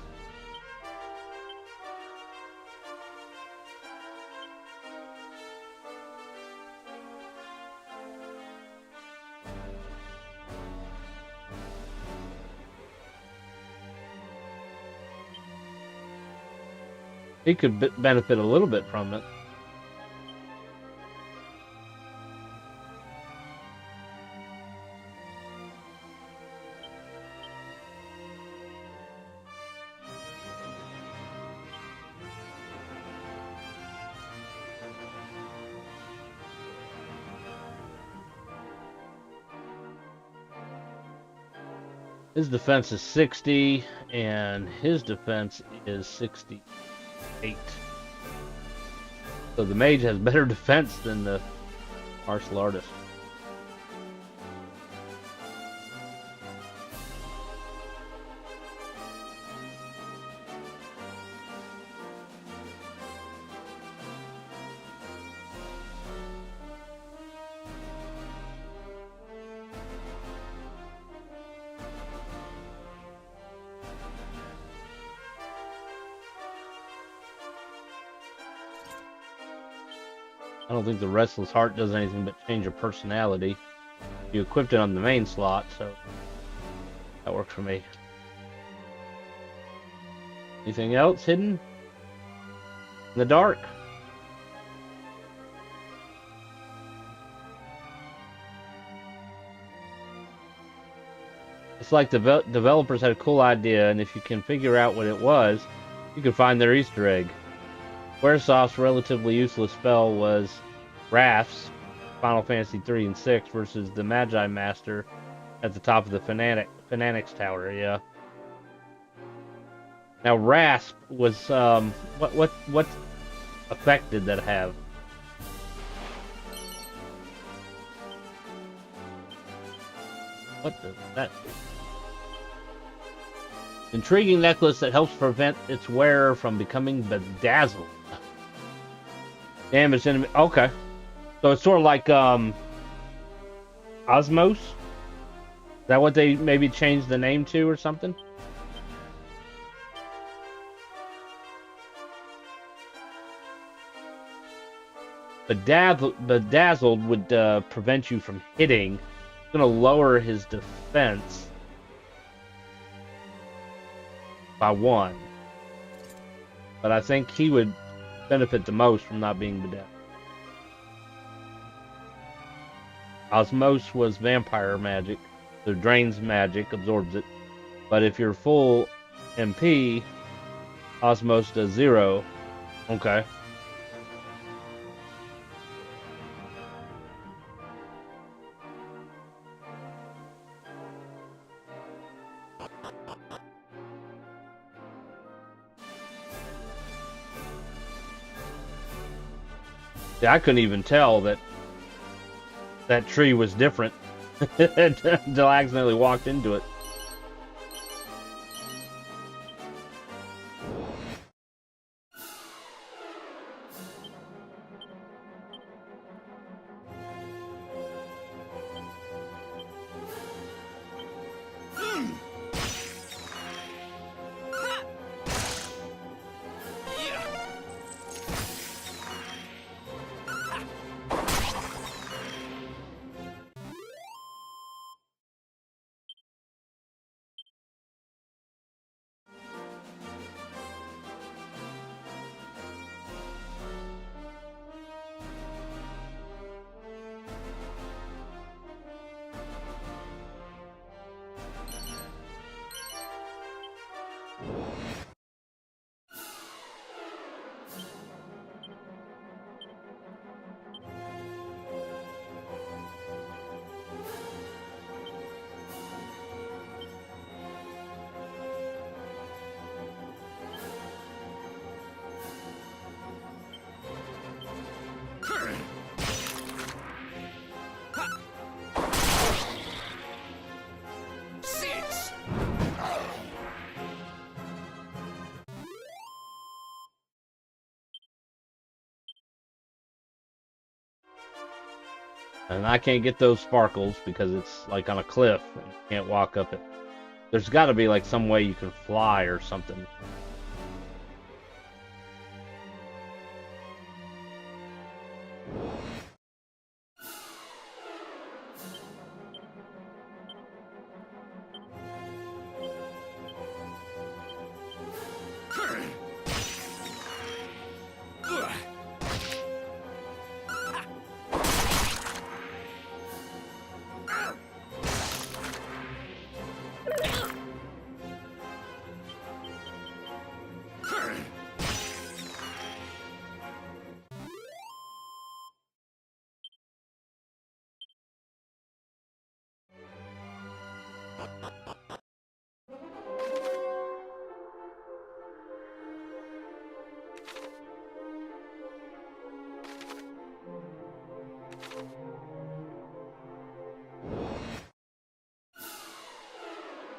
He could benefit a little bit from it. His defense is 60, and his defense is 68. So the mage has better defense than the martial artist. I don't think the Restless Heart does anything but change your personality. You equipped it on the main slot, so that works for me. Anything else hidden in the dark? It's like the developers had a cool idea, and if you can figure out what it was, you can find their Easter egg. Squaresoft's relatively useless spell was Wrath's, Final Fantasy 3 and 6, versus the Magi Master at the top of the Fanatics Tower. Yeah. Now Rasp was what effect did that have? What does that do? Intriguing necklace that helps prevent its wearer from becoming bedazzled. Damage enemy. Okay. So it's sort of like Osmos? Is that what they maybe changed the name to or something? Bedazzled would prevent you from hitting. It's going to lower his defense by 1. But I think he would benefit the most from not being bedazzled. Osmos was vampire magic, so drains magic, absorbs it. But if you're full MP, Osmos does 0. Okay. Yeah, I couldn't even tell that that tree was different until I accidentally walked into it. Six. And I can't get those sparkles because it's like on a cliff and you can't walk up it. There's got to be like some way you can fly or something.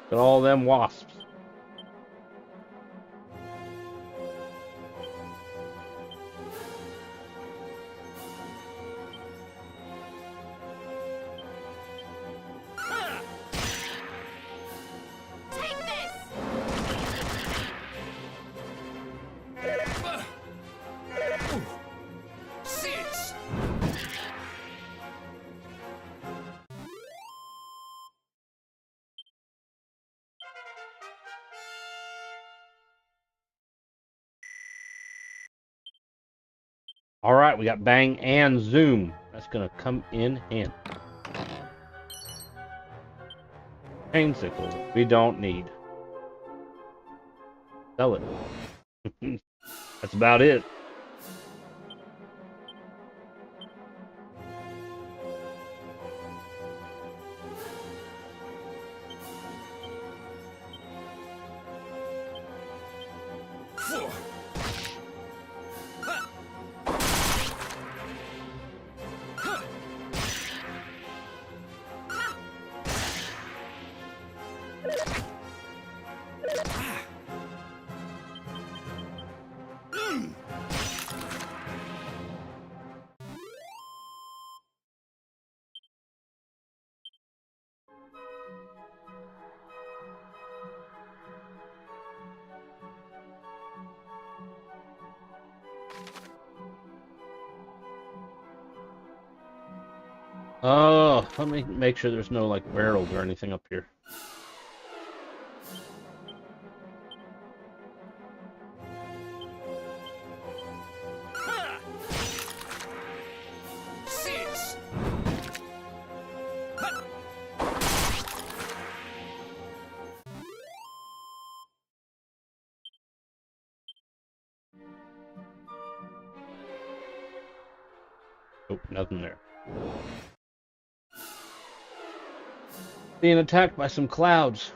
Got all them wasps. Take this! Six. All right, we got bang and zoom. That's gonna come in handy. Pain sickle, we don't need. Sell it. That's about it. Four. Oh, let me make sure there's no like barrels or anything up here. Six. Oh, nothing there. Being attacked by some clouds.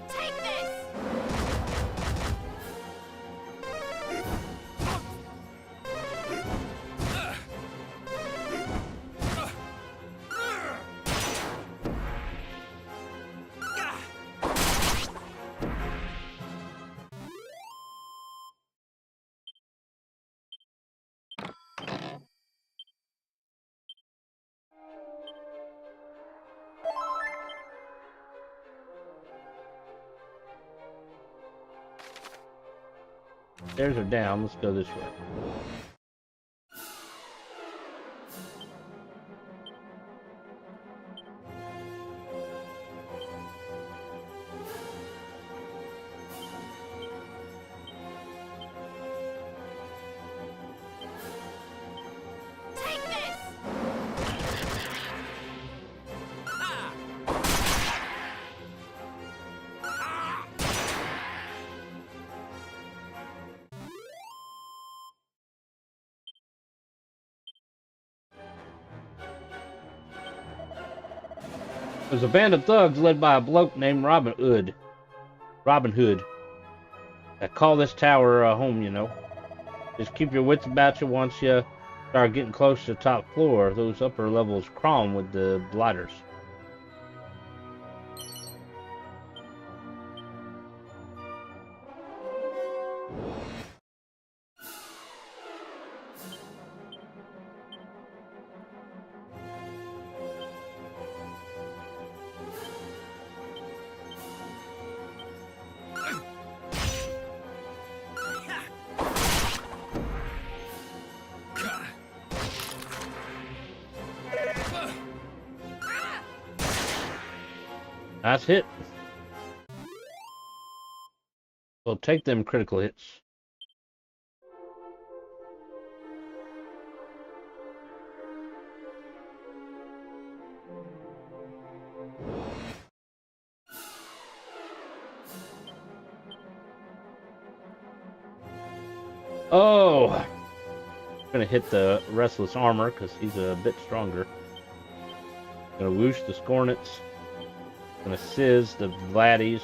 Take Stairs are down. Let's go this way. Take this! There's a band of thugs led by a bloke named Robin Hood. That call this tower home, you know. Just keep your wits about you once you start getting close to the top floor. Those upper levels crawling with the blighters. Nice hit. We'll take them critical hits. Oh! I'm gonna hit the restless armor because he's a bit stronger. Gonna whoosh the scornets. Gonna sizz the Vladdies.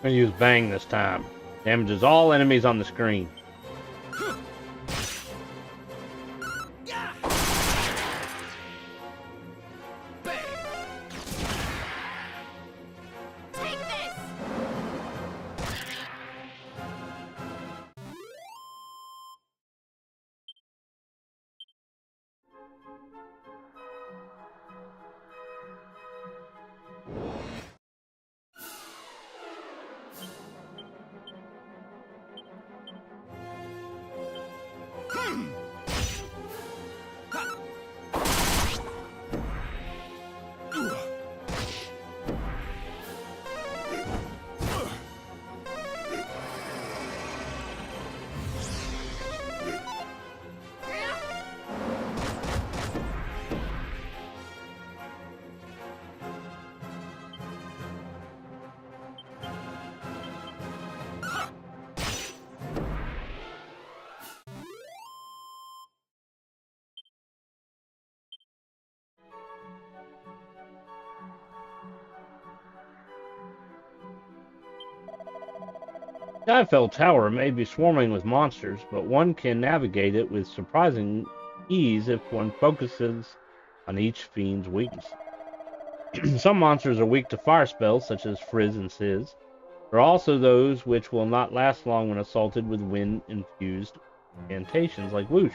I'm gonna use Bang this time. Damages all enemies on the screen. Take this! Skyfell Tower may be swarming with monsters, but one can navigate it with surprising ease if one focuses on each fiend's weakness. Some monsters are weak to fire spells, such as Frizz and Sizz. There are also those which will not last long when assaulted with wind-infused incantations like Whoosh.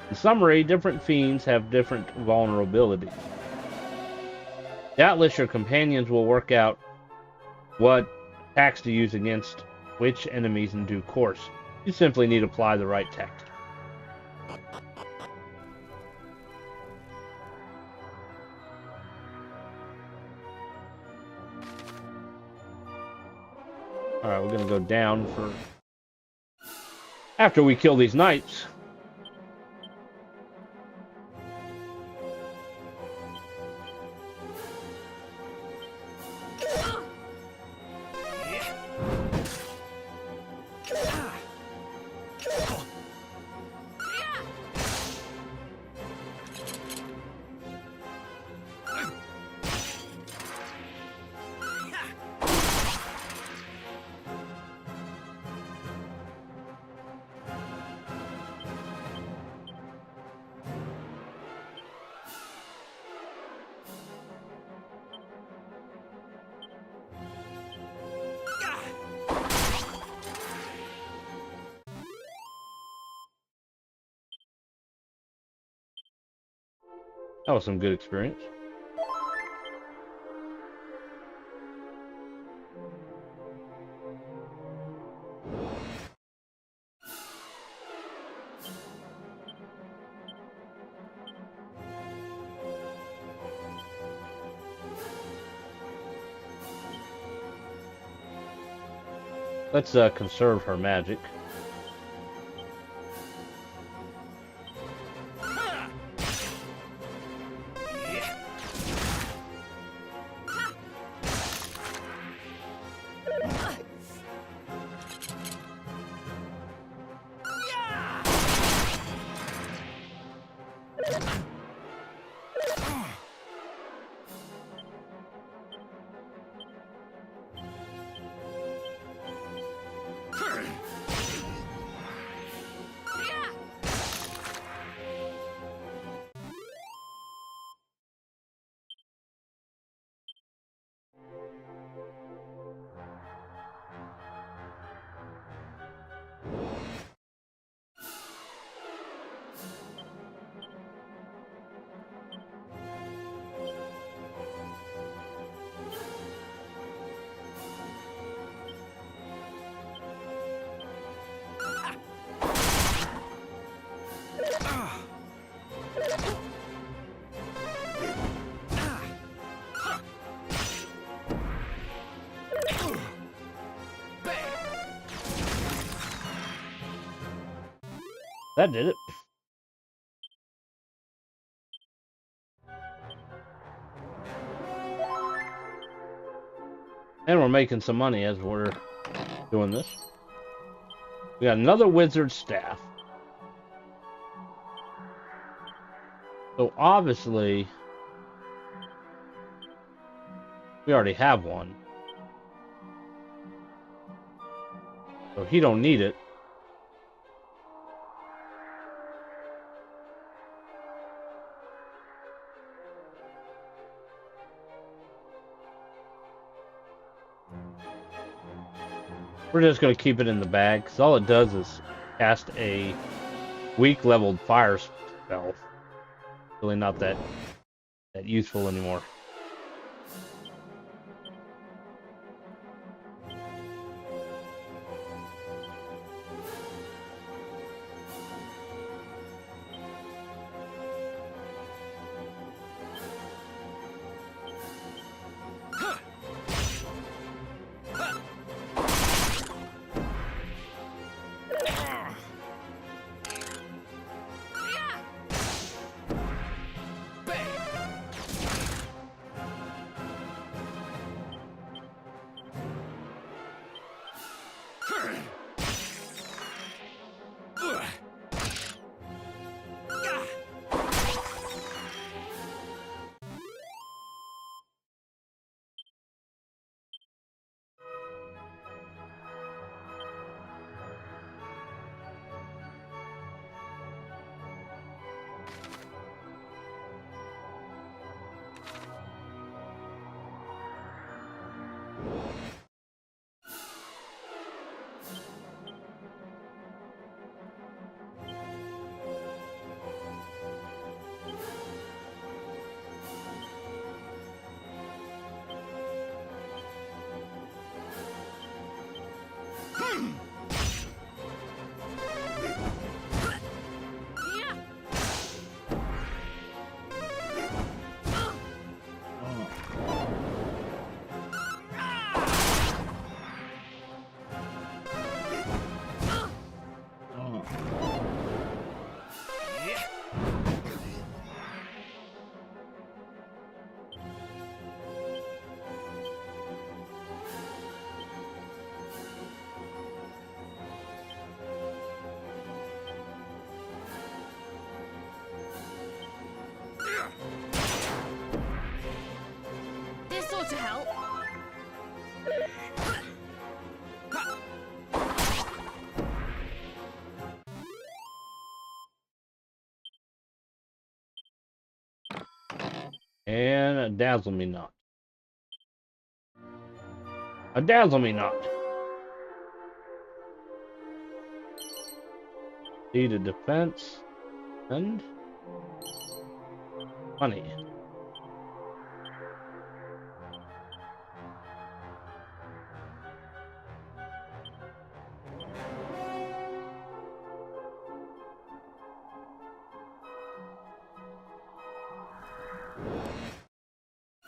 In summary, different fiends have different vulnerabilities. Doubtless your companions will work out what attacks to use against which enemies in due course. You simply need to apply the right text. Alright, we're gonna go down for... after we kill these knights. That was some good experience. Let's conserve her magic. That did it. And we're making some money as we're doing this. We got another wizard staff. So obviously, we already have one. So he don't need it. We're just going to keep it in the bag, because all it does is cast a weak leveled fire spell. Really not that useful anymore. sure to help. And a dazzle me not. A dazzle me not. Need a defense and money.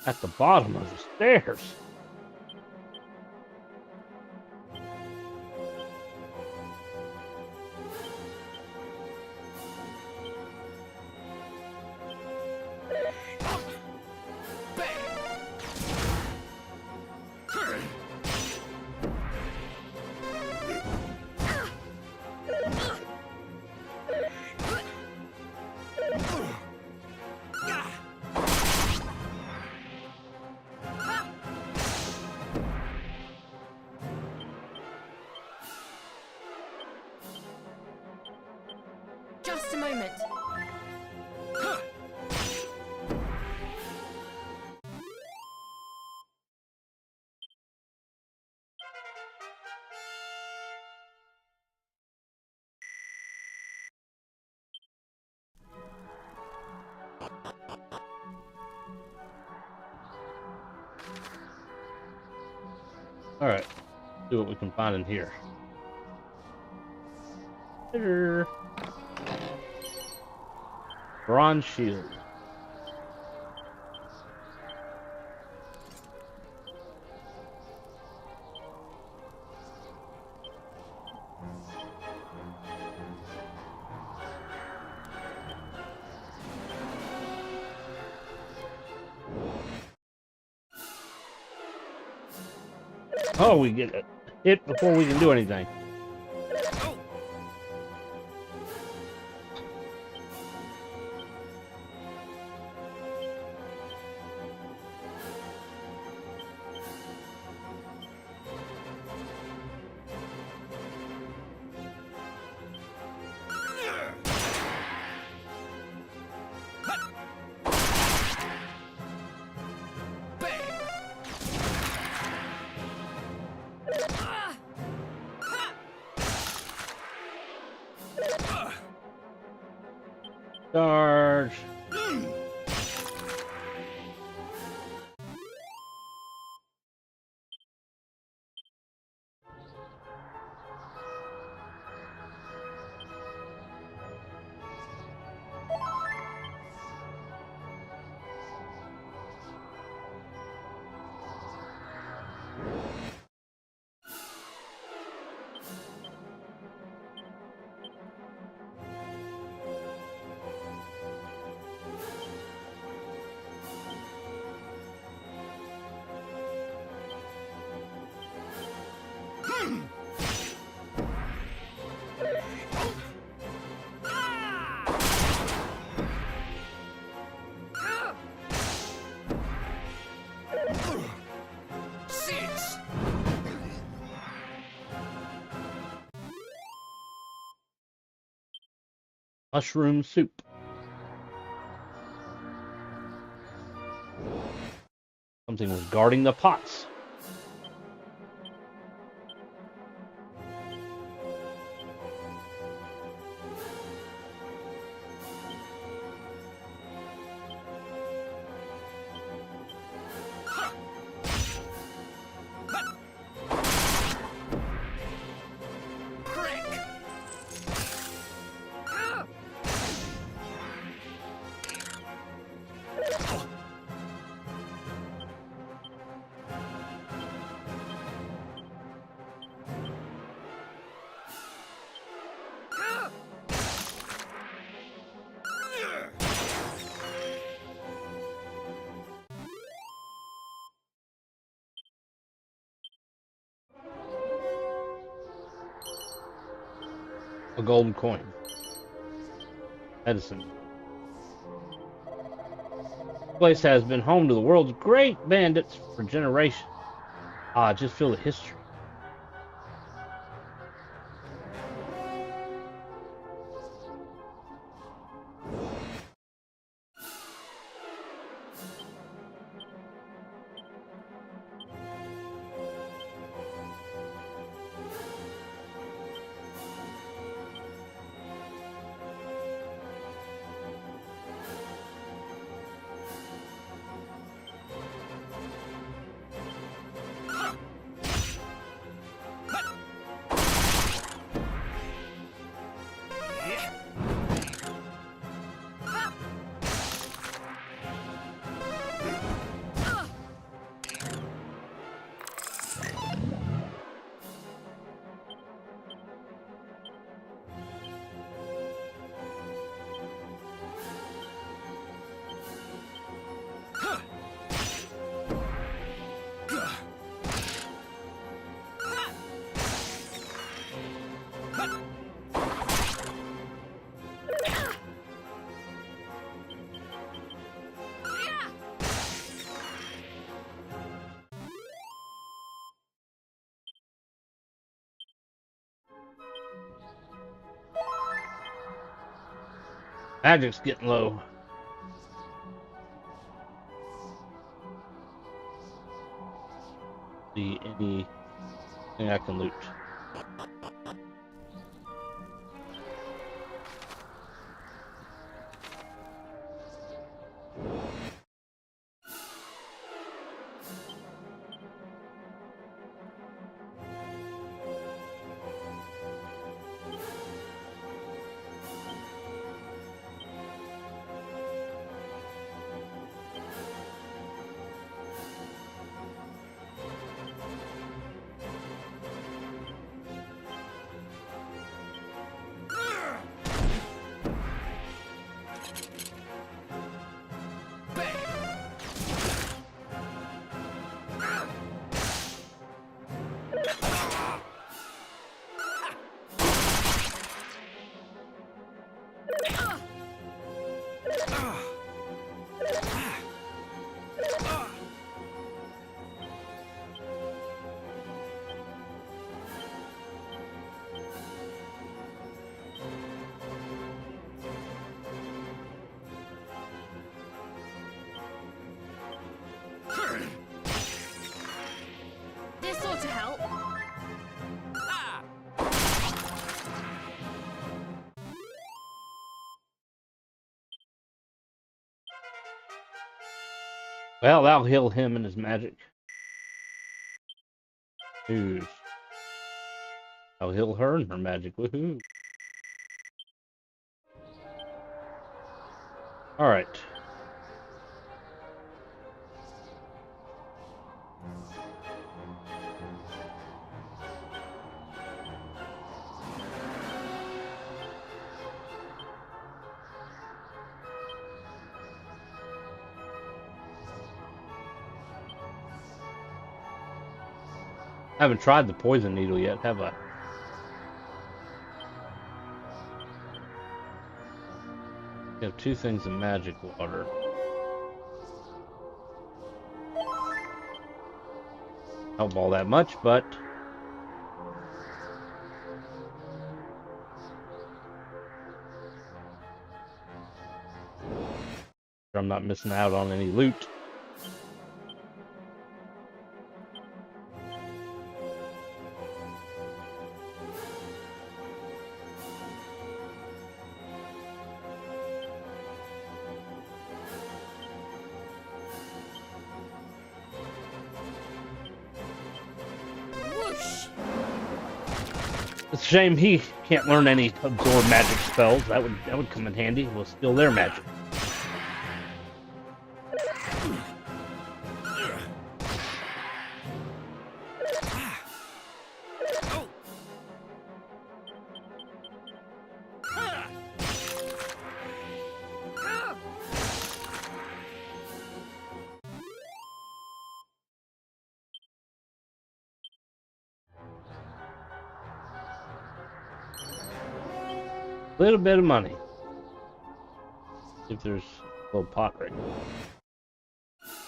At the bottom of the stairs. Just a moment. All right, see what we can find in here. Here. Bronze shield. Oh, we get it hit before we can do anything. Charge. Six. Mushroom soup. Something was guarding the pots. A golden coin. Medicine. place has been home to the world's great bandits for generations. Ah, just feel the history. Magic's getting low. See anything I can loot. This ought to help. Well, that'll heal him and his magic. News. I'll heal her and her magic. Woohoo. Alright. I haven't tried the poison needle yet, have I? You have 2 things of magic water. Help all that much, but I'm not missing out on any loot. It's a shame he can't learn any absorb magic spells. That would come in handy. We'll steal their magic. Little bit of money. See if there's a little pot right now.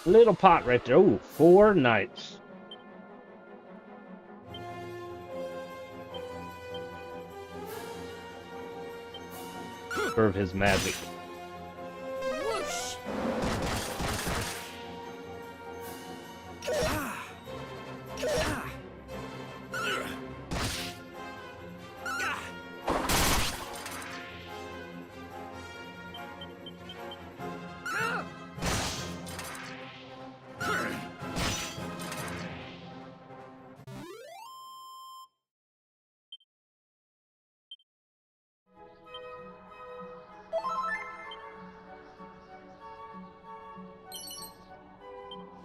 Little pot right there. Oh, 4 knights. Serve his magic. Whoosh.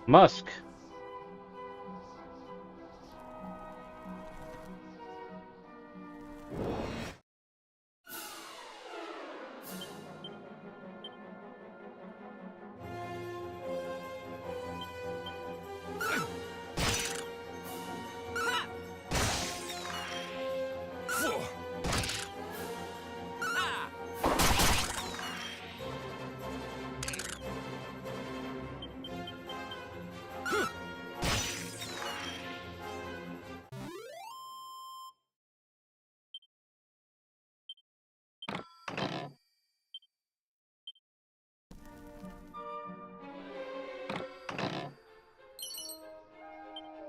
Musk.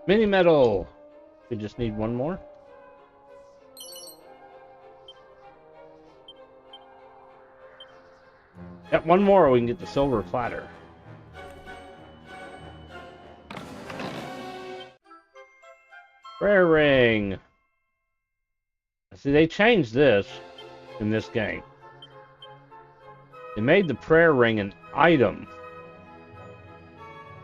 Mini medal. We just need one more. Got one more, we can get the silver platter. Prayer ring. See, they changed this in this game. They made the prayer ring an item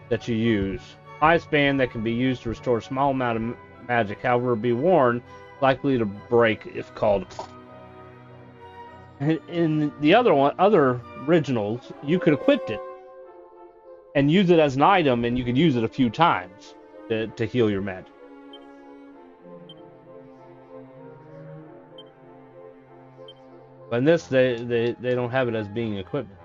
that you use. Highest band that can be used to restore a small amount of magic, however, be worn, likely to break if called. In the other originals, you could equip it and use it as an item, and you could use it a few times to heal your magic. But in this, they don't have it as being equipment.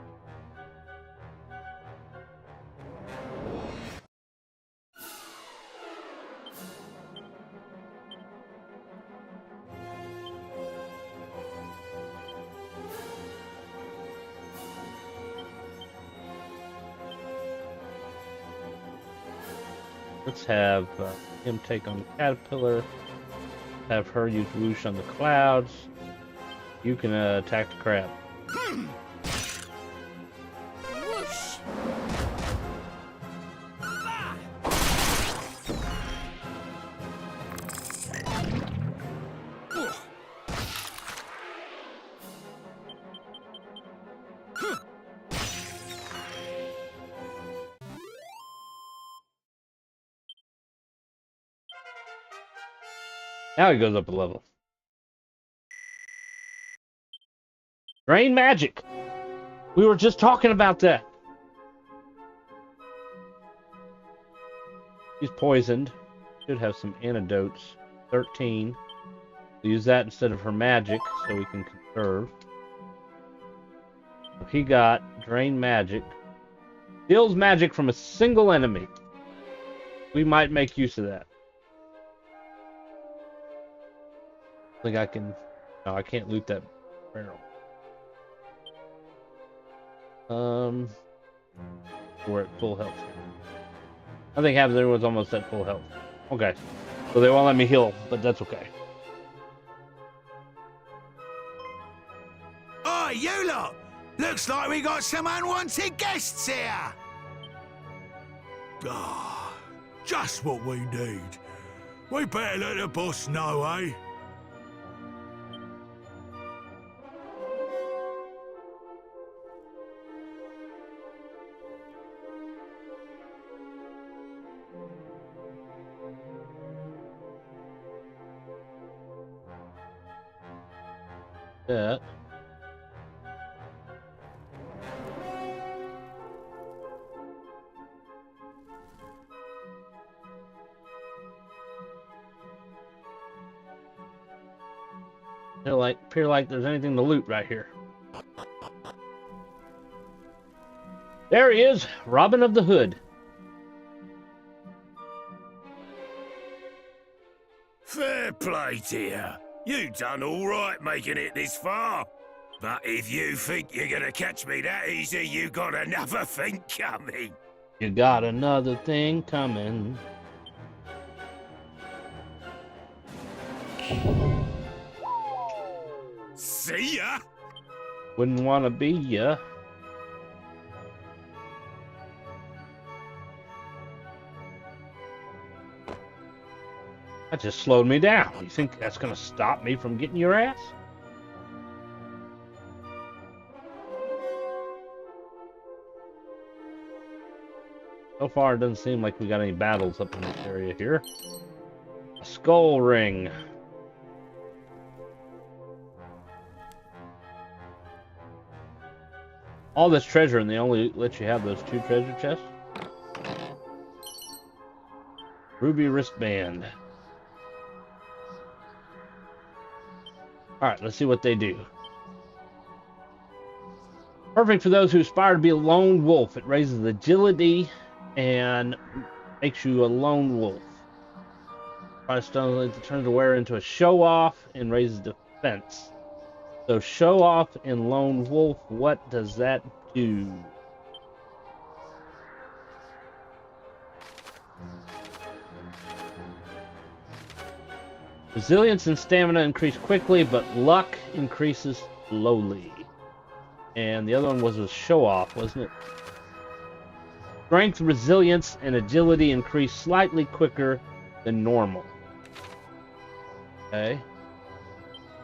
Let's have him take on the caterpillar. Have her use whoosh on the clouds. You can attack the crab. Whoosh. Now he goes up a level. Drain magic. We were just talking about that. He's poisoned. Should have some antidotes. 13. We'll use that instead of her magic so we can conserve. He got drain magic. Deals magic from a single enemy. We might make use of that. I think I can... No, I can't loot that barrel. We're at full health. I think half of everyone's almost at full health. Okay. So they won't let me heal, but that's okay. Oh, you lot! Looks like we got some unwanted guests here! Ah, just what we need. We better let the boss know, eh? That. Appear like there's anything to loot right here. There he is, Robin of the Hood. Fair play to you. You done all right making it this far. But if you think you're gonna catch me that easy, you got another thing coming. You got another thing coming. See ya. Wouldn't want to be ya. That just slowed me down. You think that's gonna stop me from getting your ass? So far, it doesn't seem like we got any battles up in this area here. A skull ring. All this treasure, and they only let you have those 2 treasure chests? Ruby wristband. Alright, let's see what they do. Perfect for those who aspire to be a lone wolf. It raises agility and makes you a lone wolf. Price stone turns the wearer into a show-off and raises defense. So show-off and lone wolf, what does that do? Resilience and stamina increase quickly, but luck increases slowly. And the other one was a show-off, wasn't it? Strength, resilience, and agility increase slightly quicker than normal. Okay.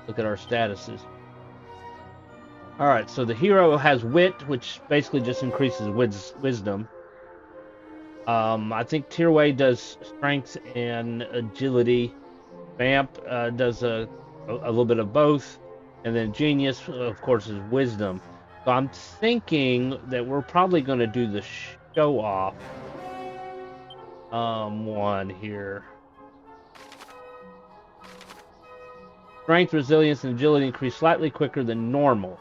Look at our statuses. Alright, so the hero has wit, which basically just increases wisdom. I think Tierway does strength and agility. Vamp does a little bit of both. And then Genius, of course, is wisdom. So I'm thinking that we're probably going to do the show-off one here. Strength, resilience, and agility increase slightly quicker than normal.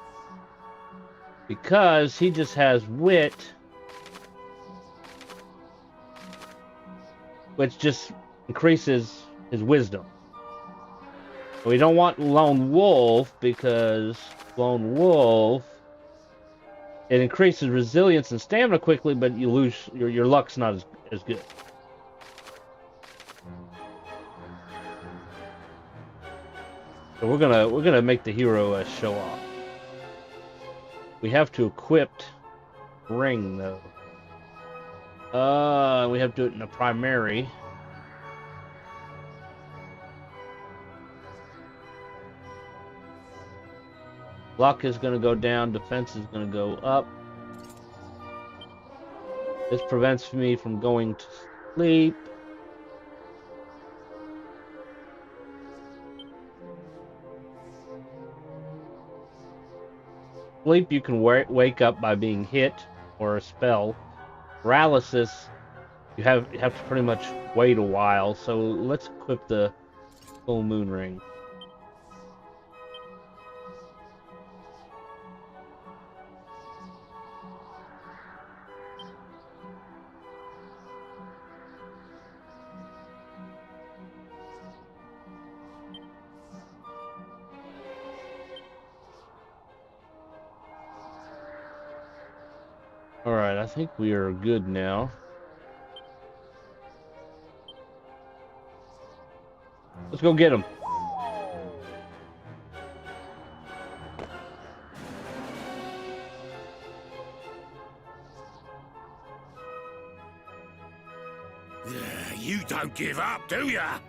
Because he just has wit, which just increases his wisdom. We don't want Lone Wolf, because Lone Wolf, it increases resilience and stamina quickly, but you lose your luck's not as good. So we're gonna make the hero a show off. We have to equip ring though. We have to do it in a primary. Luck is going to go down, defense is going to go up. This prevents me from going to sleep. Sleep, you can wake up by being hit or a spell. Paralysis, you have to pretty much wait a while. So let's equip the full moon ring. Alright, I think we are good now. Let's go get him. You don't give up, do ya?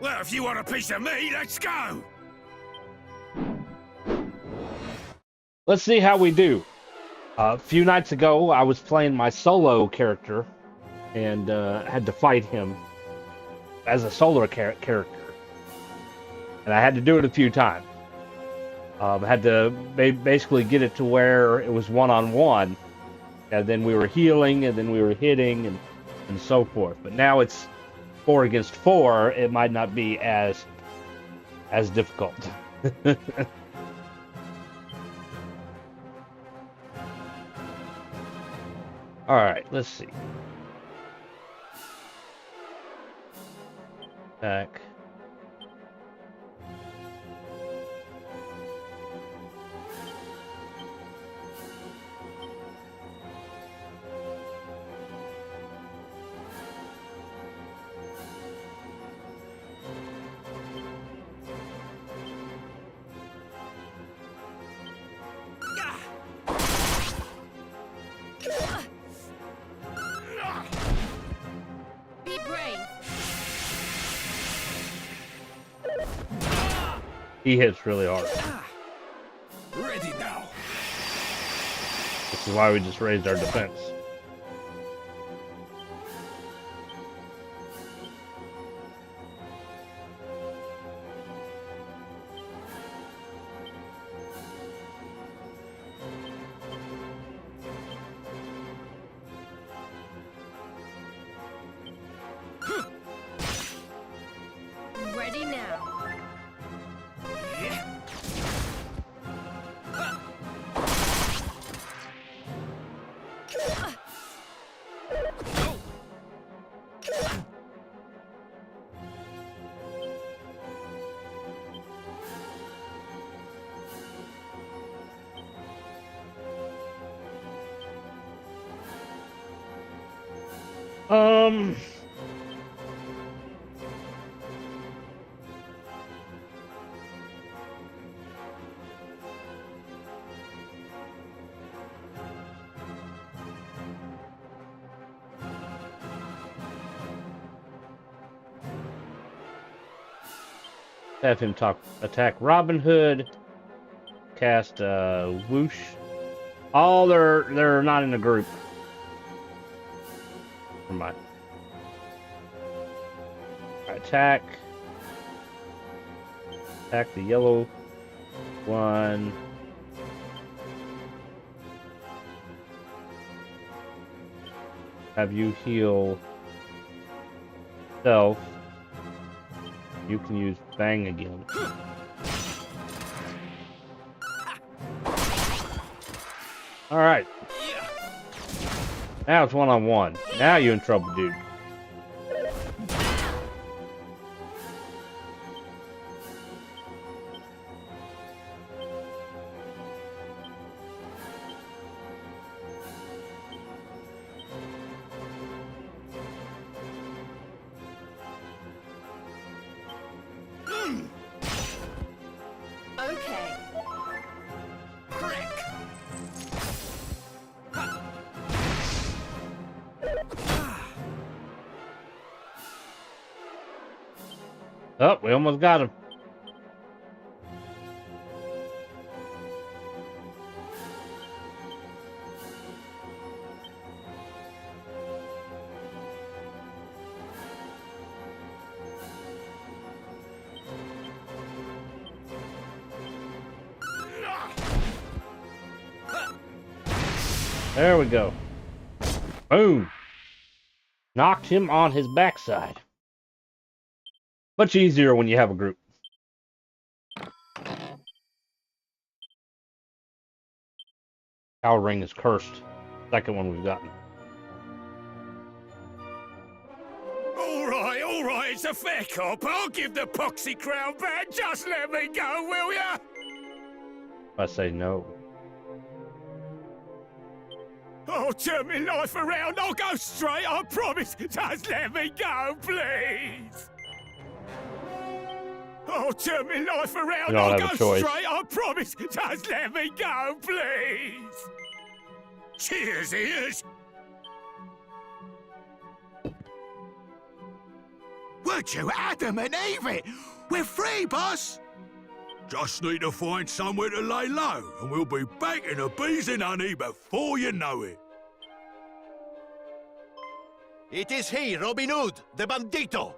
Well, if you want a piece of me, let's go! Let's see how we do. A few nights ago, I was playing my solo character and had to fight him as a solo character. And I had to do it a few times. I had to basically get it to where it was one-on-one. And then we were healing, and then we were hitting, and so forth. But now it's 4 against 4. It might not be as difficult. Alright, let's see. Attack. Be brave. He hits really hard. Ready now. This is why we just raised our defense. Ready now. Yeah. Um. Have him attack Robin Hood. Cast whoosh. Oh, they're not in a group. Never mind. Attack. Attack the yellow one. Have you heal self. You can use bang again. Alright. Now it's one-on-one. Now you're in trouble, dude. Okay. Oh, we almost got him. There we go. Boom. Knocked him on his backside. Much easier when you have a group. Our ring is cursed. Second one we've gotten. All right, it's a fair cop. I'll give the poxy crown back. Just let me go, will ya? I say no. I'll turn my life around. I'll go straight, I promise. Just let me go, please. I'll turn my life around. You don't I'll have go a choice. straight, I promise. Just let me go, please. Cheers, ears. Would you Adam and Eve it? We're free, boss! Just need to find somewhere to lay low, and we'll be back in the bees and honey before you know it. It is he, Robin Hood, the bandito.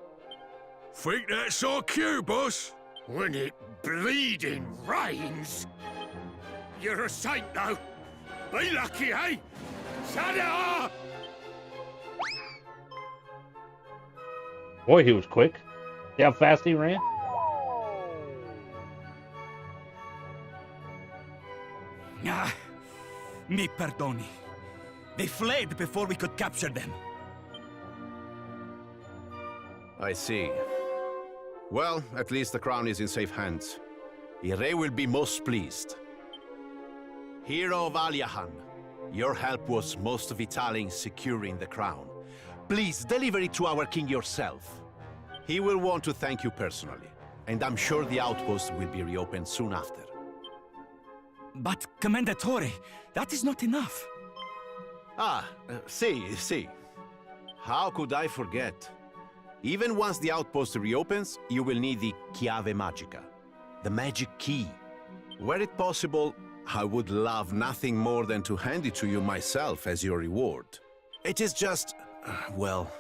Think that's our cue, boss? When it bleeding rains. You're a saint, though. Be lucky, eh? Ta-da! Boy, he was quick. See how fast he ran? Ah, mi perdoni. They fled before we could capture them. I see. Well, at least the crown is in safe hands. Ire will be most pleased. Hero of Aliahan, your help was most vital in securing the crown. Please deliver it to our king yourself. He will want to thank you personally, and I'm sure the outpost will be reopened soon after. But, Commendatore, that is not enough. See. How could I forget? Even once the outpost reopens, you will need the Chiave Magica, the magic key. Were it possible, I would love nothing more than to hand it to you myself as your reward. It is just, well,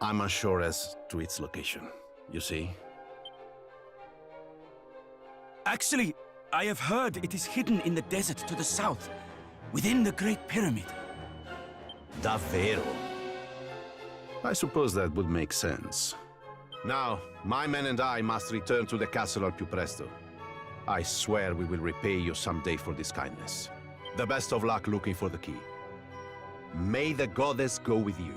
I'm unsure as to its location, you see? Actually, I have heard it is hidden in the desert to the south, within the Great Pyramid. Davvero? I suppose that would make sense. Now, my men and I must return to the castle al più presto. I swear we will repay you someday for this kindness. The best of luck looking for the key. May the goddess go with you.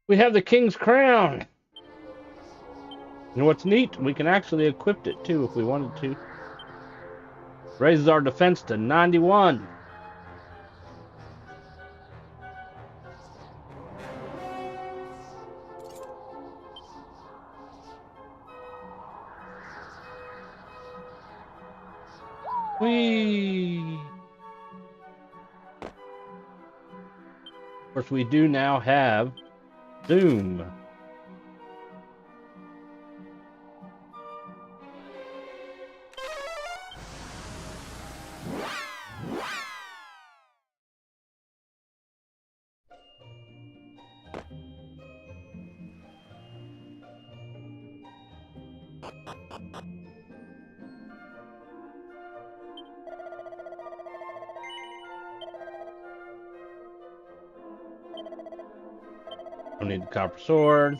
We have the king's crown. And what's neat, we can actually equip it too if we wanted to. Raises our defense to 91. Whee! Of course, we do now have Zoom. Don't need the copper sword.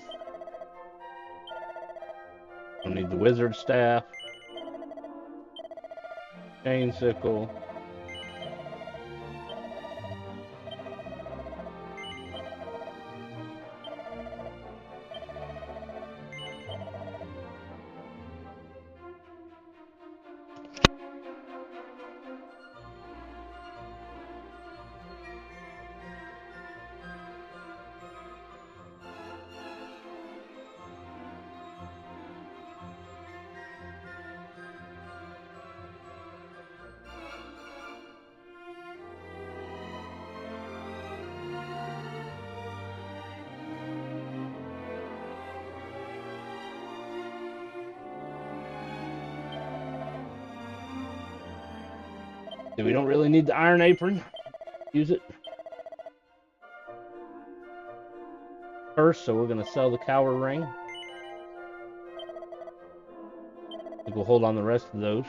Don't need the wizard staff. Chain sickle. We don't really need the iron apron. Use it first, so we're going to sell the cower ring. I think we'll hold on the rest of those.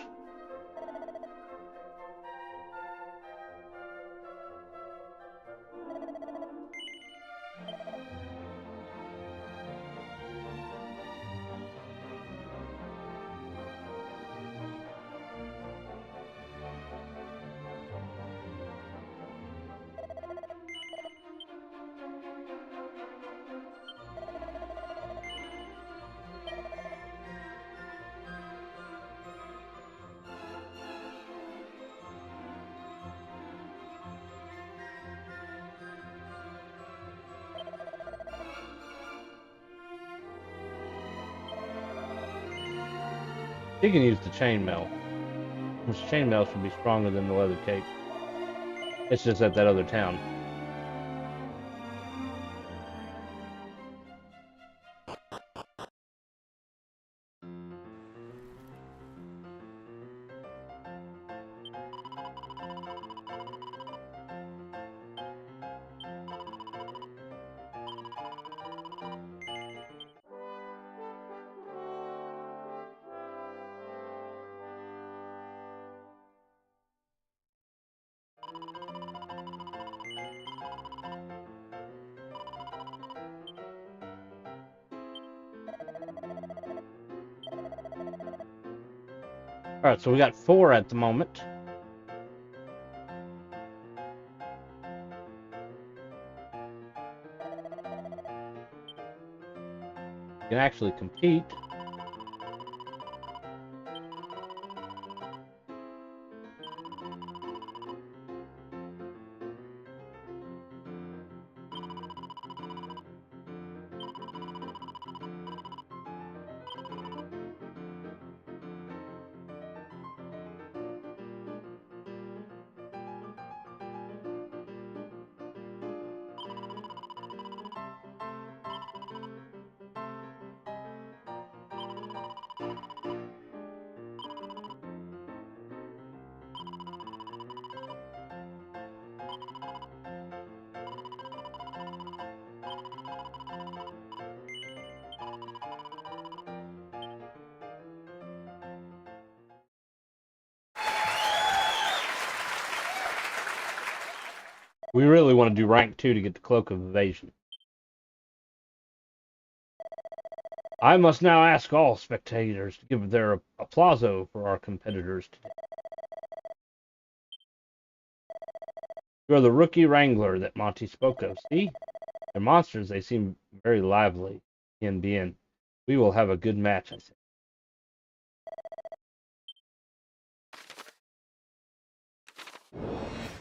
You can use the chainmail. Which chainmail should be stronger than the leather cape. It's just at that other town. Alright, so we got 4 at the moment. You can actually compete. We really want to do rank 2 to get the Cloak of Evasion. I must now ask all spectators to give their applauso for our competitors today. You're the rookie wrangler that Monty spoke of. See? They're monsters. They seem very lively. Bien. We will have a good match, I think.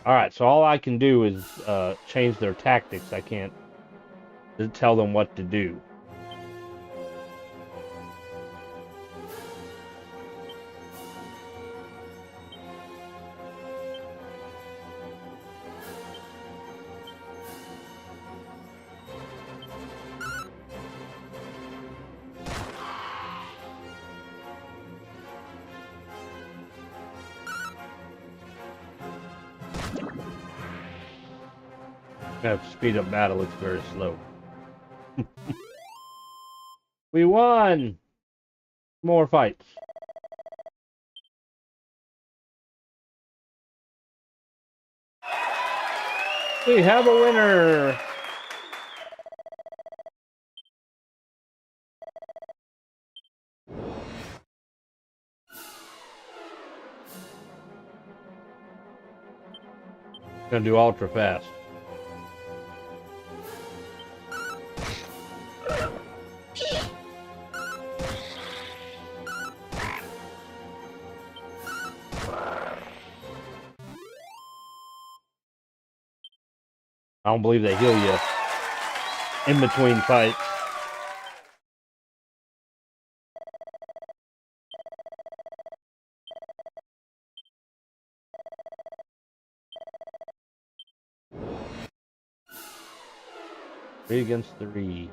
Alright, so all I can do is change their tactics. I can't tell them what to do. Have to speed up battle, it's very slow. We won! More fights. We have a winner! Gonna do ultra fast. I don't believe they heal you in between fights. Three against 3.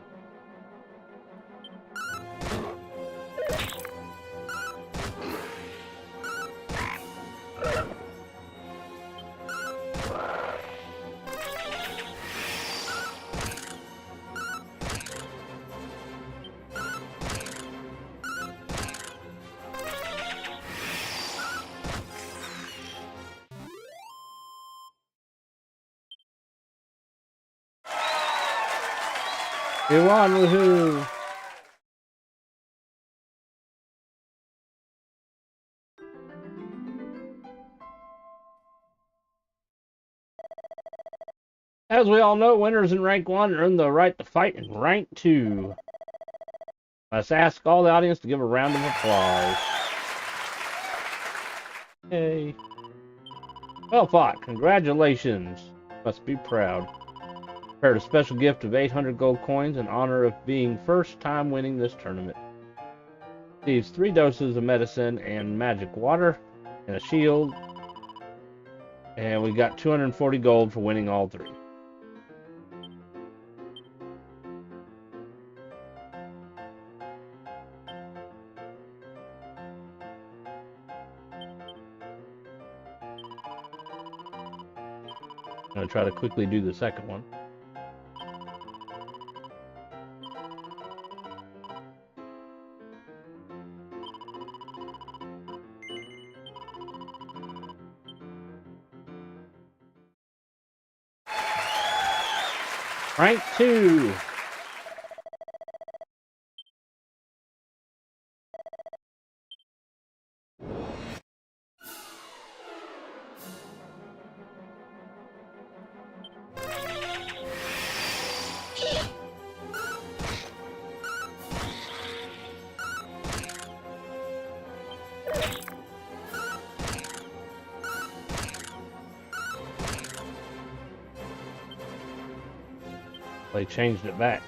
We won, woohoo! As we all know, winners in rank 1 earn the right to fight in rank 2. Let's ask all the audience to give a round of applause. Yay. Well fought. Congratulations. Must be proud. Prepared a special gift of 800 gold coins in honor of being first time winning this tournament. Receives 3 doses of medicine and magic water and a shield. And we got 240 gold for winning all 3. I'm going to try to quickly do the second one. Rank 2. They changed it back.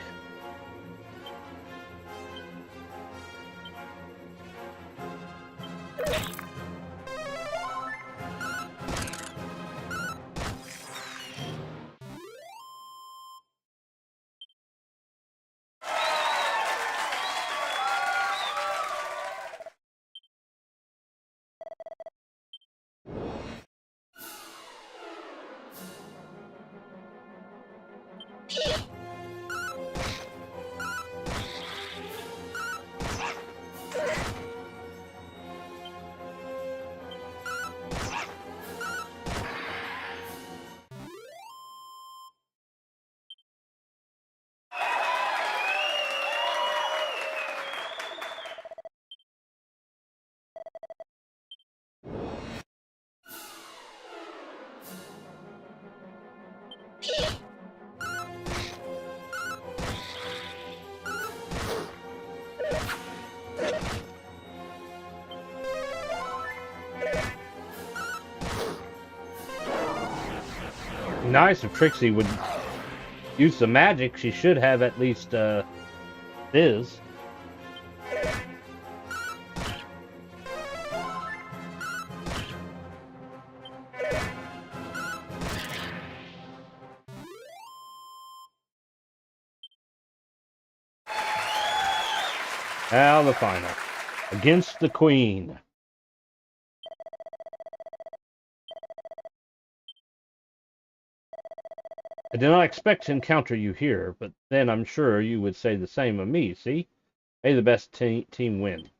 Nice if Trixie would use the magic. She should have at least Fizz. Now the final. Against the Queen. I did not expect to encounter you here, but then I'm sure you would say the same of me, see? May the best team win.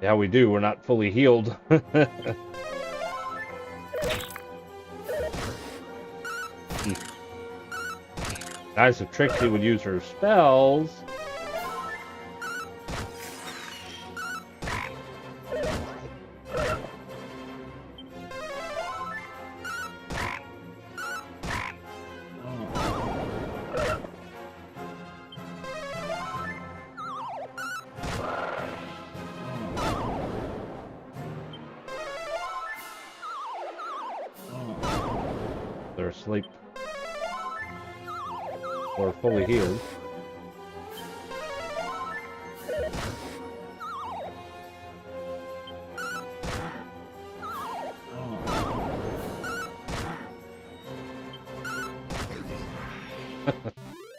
Yeah, we do. We're not fully healed. Nice if Trixie would use her spells. They're asleep. Or fully healed.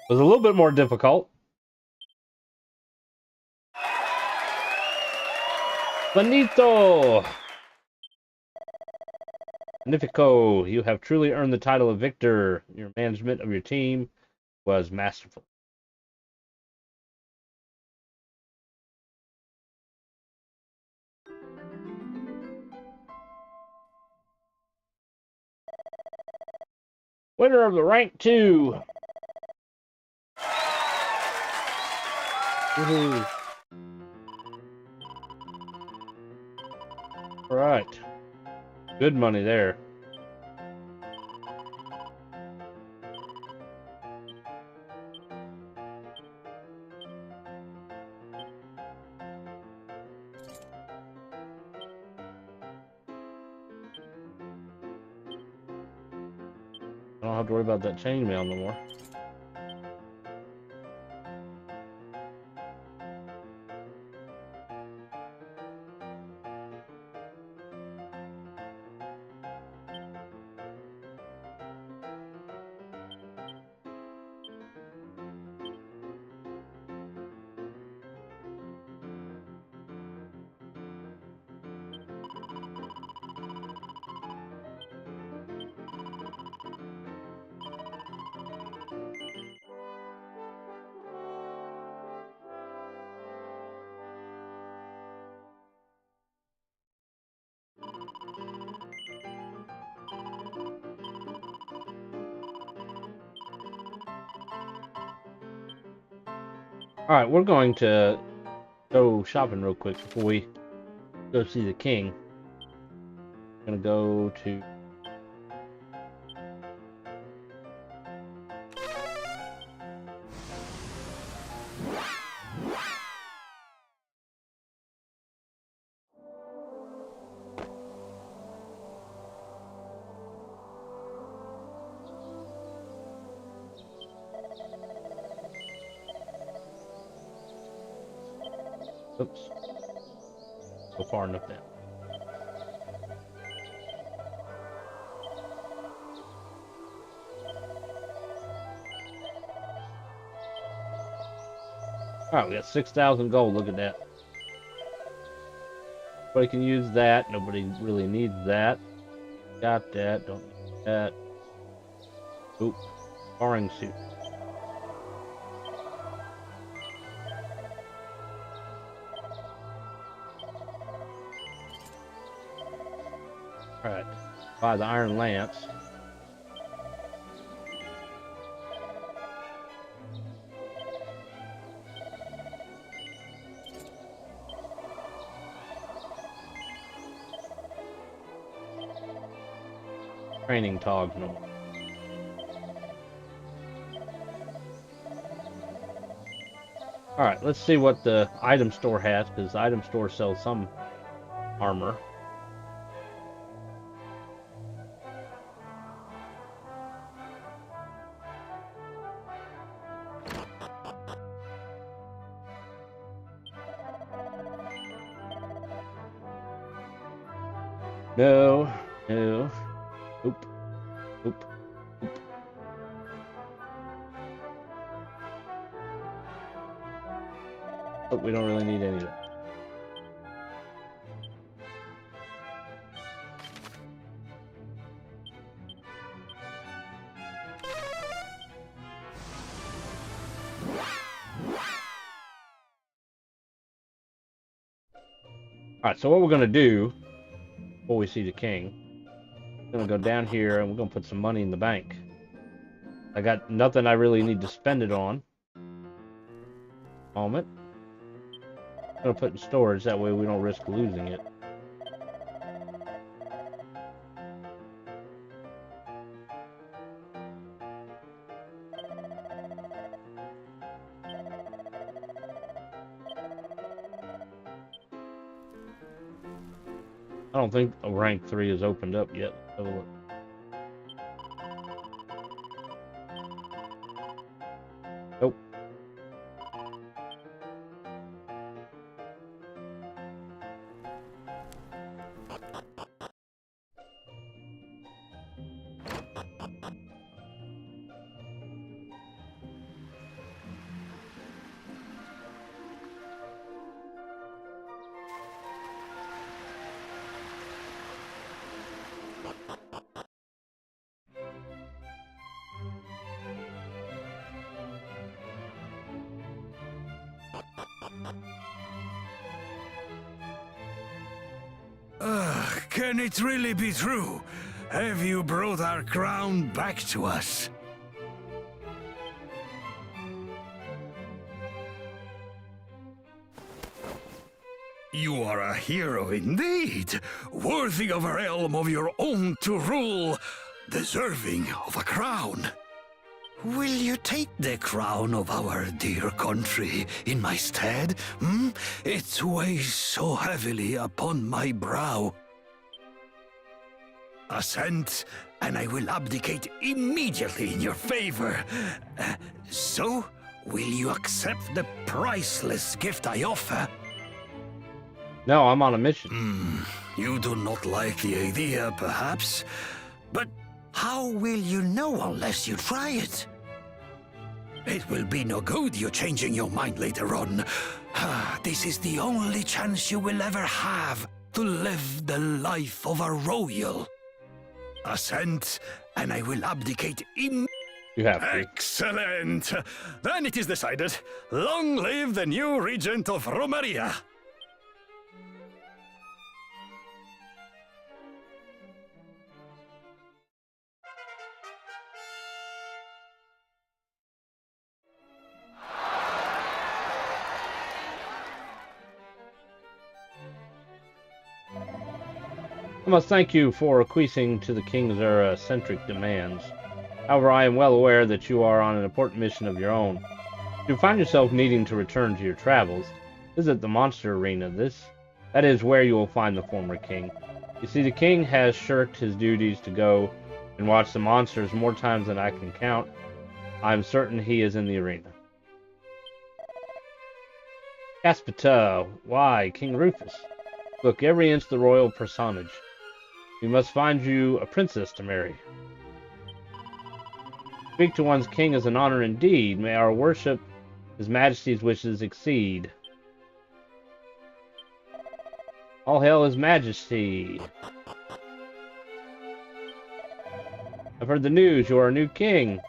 Was a little bit more difficult. Benito! Magnifico, you have truly earned the title of victor. Your management of your team was masterful. Winner of the rank 2. Woohoo. All right. Good money there. I don't have to worry about that chainmail no more. Alright, we're going to go shopping real quick before we go see the king. I'm going to go to... Oops. Go far enough down. Alright, we got 6,000 gold. Look at that. Nobody can use that. Nobody really needs that. Got that. Don't need that. Oop. Sparring suit. Alright. Buy the iron lance. Training togs no more. Alright, let's see what the item store has, because the item store sells some armor. No, no. Oop. Oop. Oop. Oh, we don't really need any of that. Alright, so what we're going to do before we see the king, we're going to go down here and we're going to put some money in the bank. I got nothing I really need to spend it on. Moment. I'm going to put in storage, that way we don't risk losing it. I don't think a rank 3 is opened up yet. Let's have a look. Nope. Can it really be true? Have you brought our crown back to us? You are a hero indeed, worthy of a realm of your own to rule, deserving of a crown. Will you take the crown of our dear country in my stead? It weighs so heavily upon my brow. Assent, and I will abdicate immediately in your favor. So, will you accept the priceless gift I offer? No, I'm on a mission. You do not like the idea, perhaps, but how will you know unless you try it? It will be no good you changing your mind later on. This is the only chance you will ever have to live the life of a royal. Assent, and I will abdicate You have to. Excellent! Then it is decided. Long live the new regent of Romaria! I must thank you for acquiescing to the king's eccentric demands. However, I am well aware that you are on an important mission of your own. If you find yourself needing to return to your travels, visit the monster arena. That is where you will find the former king. You see, the king has shirked his duties to go and watch the monsters more times than I can count. I am certain he is in the arena. Caspita, why, King Rufus? Look, every inch the royal personage. We must find you a princess to marry. Speak to one's king is an honor indeed. May our worship His Majesty's wishes exceed. All hail His Majesty. I've heard the news. You are a new king.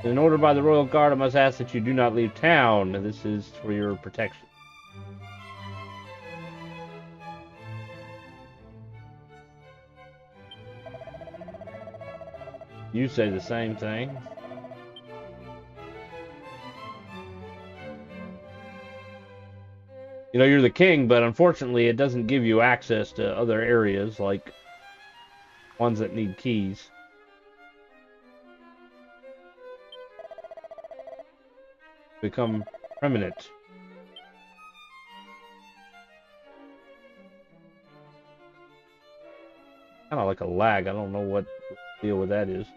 In order by the royal guard, I must ask that you do not leave town. This is for your protection. You say the same thing. You know, you're the king, but unfortunately it doesn't give you access to other areas, like ones that need keys. Become permanent. Kind of like a lag. I don't know what the deal with that is.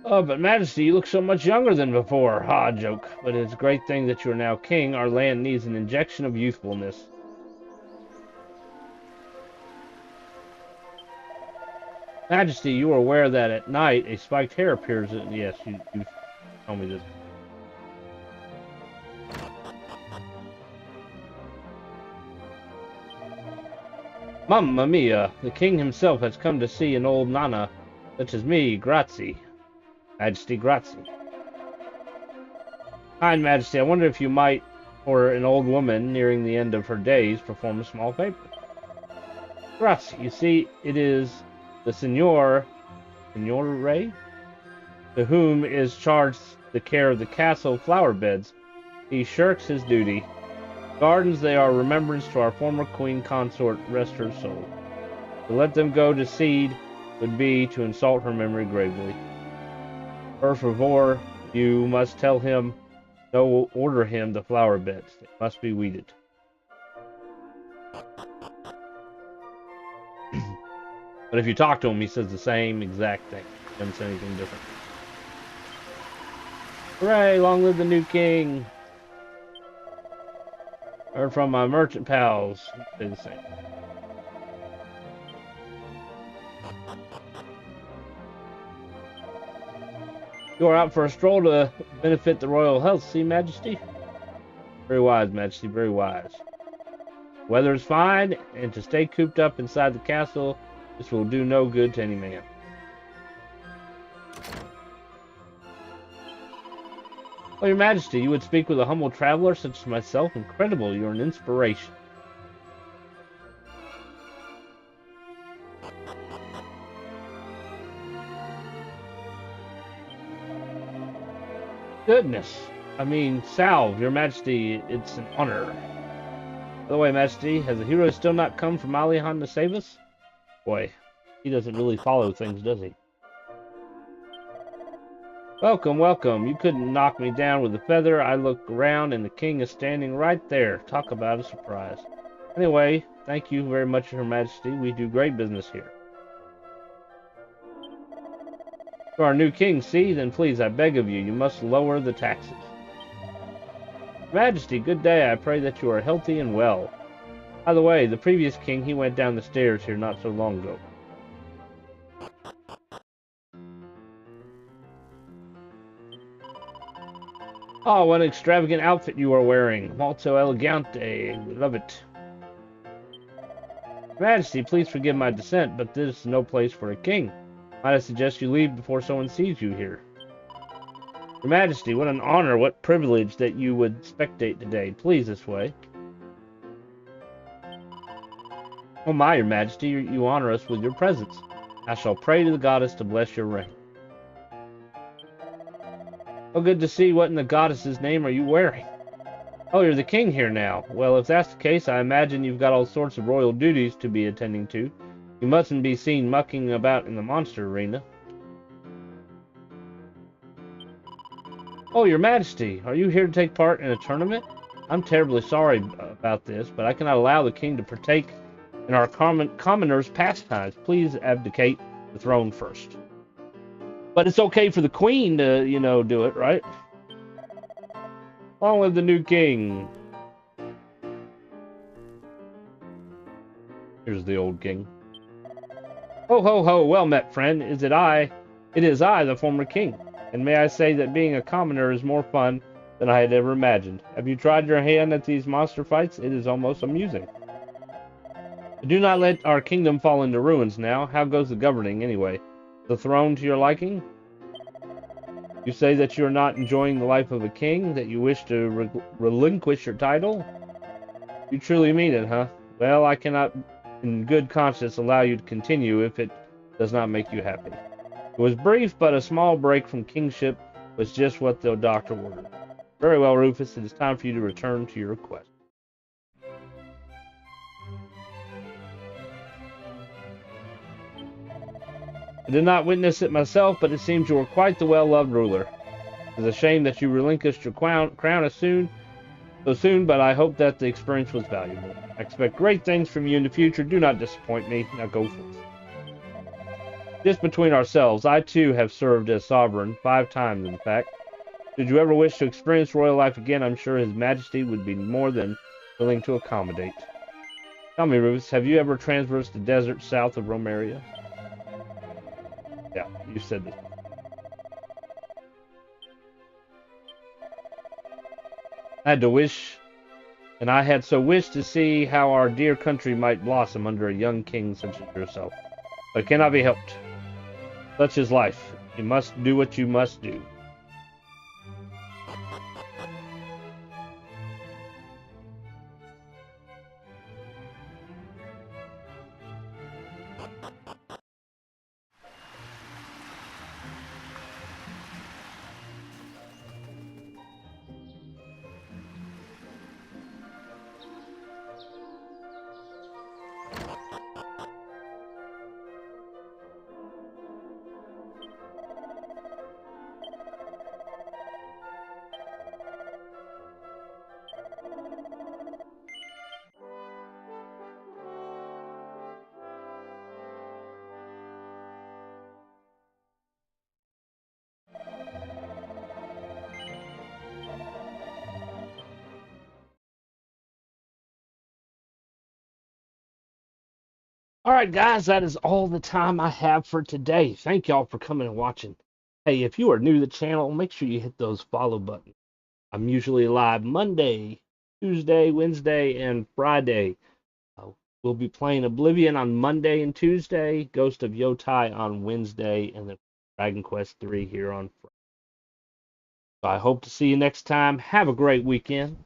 Oh, but Majesty, you look so much younger than before. Ha, joke. But it's a great thing that you are now king. Our land needs an injection of youthfulness. Majesty, you are aware that at night a spiked hair appears in... Yes, you told me this. Mamma mia, the king himself has come to see an old nana, such as me, grazie. Majesty, grazie. Kind Majesty, I wonder if you might, for an old woman nearing the end of her days, perform a small favor. Grazie, you see, it is the Signore to whom is charged the care of the castle flower beds. He shirks his duty. Gardens, they are remembrance to our former queen consort, rest her soul. To let them go to seed would be to insult her memory gravely. Per favor, you must tell him, no, order him the flower beds. They must be weeded. But if you talk to him, he says the same exact thing. He doesn't say anything different. Hooray! Long live the new king! Heard from my merchant pals. They say the same. You are out for a stroll to benefit the royal health, see, Majesty? Very wise, Majesty, very wise. Weather is fine, and to stay cooped up inside the castle, this will do no good to any man. Oh, Your Majesty, you would speak with a humble traveler such as myself? Incredible, you're an inspiration. Goodness. I mean, salve, Your Majesty, it's an honor. By the way, Majesty, has the hero still not come from Aliahan to save us? Boy, he doesn't really follow things, does he? Welcome, welcome. You couldn't knock me down with a feather. I look around and the king is standing right there. Talk about a surprise. Anyway, thank you very much, Her Majesty. We do great business here. To our new king, see? Then please, I beg of you, you must lower the taxes. Her Majesty, good day. I pray that you are healthy and well. By the way, the previous king, he went down the stairs here not so long ago. Oh, what an extravagant outfit you are wearing. Molto elegante. Love it. Your Majesty, please forgive my dissent, but this is no place for a king. Might I suggest you leave before someone sees you here? Your Majesty, what an honor, what privilege that you would spectate today. Please, this way. Oh my, Your Majesty, you honor us with your presence. I shall pray to the goddess to bless your reign. Oh, good to see. What in the goddess's name are you wearing? Oh, you're the king here now. Well, if that's the case, I imagine you've got all sorts of royal duties to be attending to. You mustn't be seen mucking about in the monster arena. Oh, Your Majesty, are you here to take part in a tournament? I'm terribly sorry about this, but I cannot allow the king to partake and our commoners' pastimes. Please abdicate the throne first. But it's okay for the queen to, do it, right? Long live the new king. Here's the old king. Ho, ho, ho, well met, friend. It is I, the former king. And may I say that being a commoner is more fun than I had ever imagined. Have you tried your hand at these monster fights? It is almost amusing. Do not let our kingdom fall into ruins now. How goes the governing, anyway? The throne to your liking? You say that you are not enjoying the life of a king, that you wish to relinquish your title? You truly mean it, huh? Well, I cannot, in good conscience, allow you to continue if it does not make you happy. It was brief, but a small break from kingship was just what the doctor ordered. Very well, Rufus, it is time for you to return to your quest. I did not witness it myself, but it seems you were quite the well-loved ruler. It is a shame that you relinquished your crown so soon, but I hope that the experience was valuable. I expect great things from you in the future. Do not disappoint me. Now go forth. Just between ourselves, I too have served as sovereign 5 times, in fact. Should you ever wish to experience royal life again, I'm sure His Majesty would be more than willing to accommodate. Tell me, Rufus, have you ever traversed the desert south of Romeria? Yeah, you said this. I had so wished to see how our dear country might blossom under a young king such as yourself. But it cannot be helped. Such is life. You must do what you must do. Alright guys, that is all the time I have for today. Thank y'all for coming and watching. Hey, if you are new to the channel, make sure you hit those follow buttons. I'm usually live Monday, Tuesday, Wednesday, and Friday. We'll be playing Oblivion on Monday and Tuesday, Ghost of Yotai on Wednesday, and then Dragon Quest III here on Friday. So I hope to see you next time. Have a great weekend.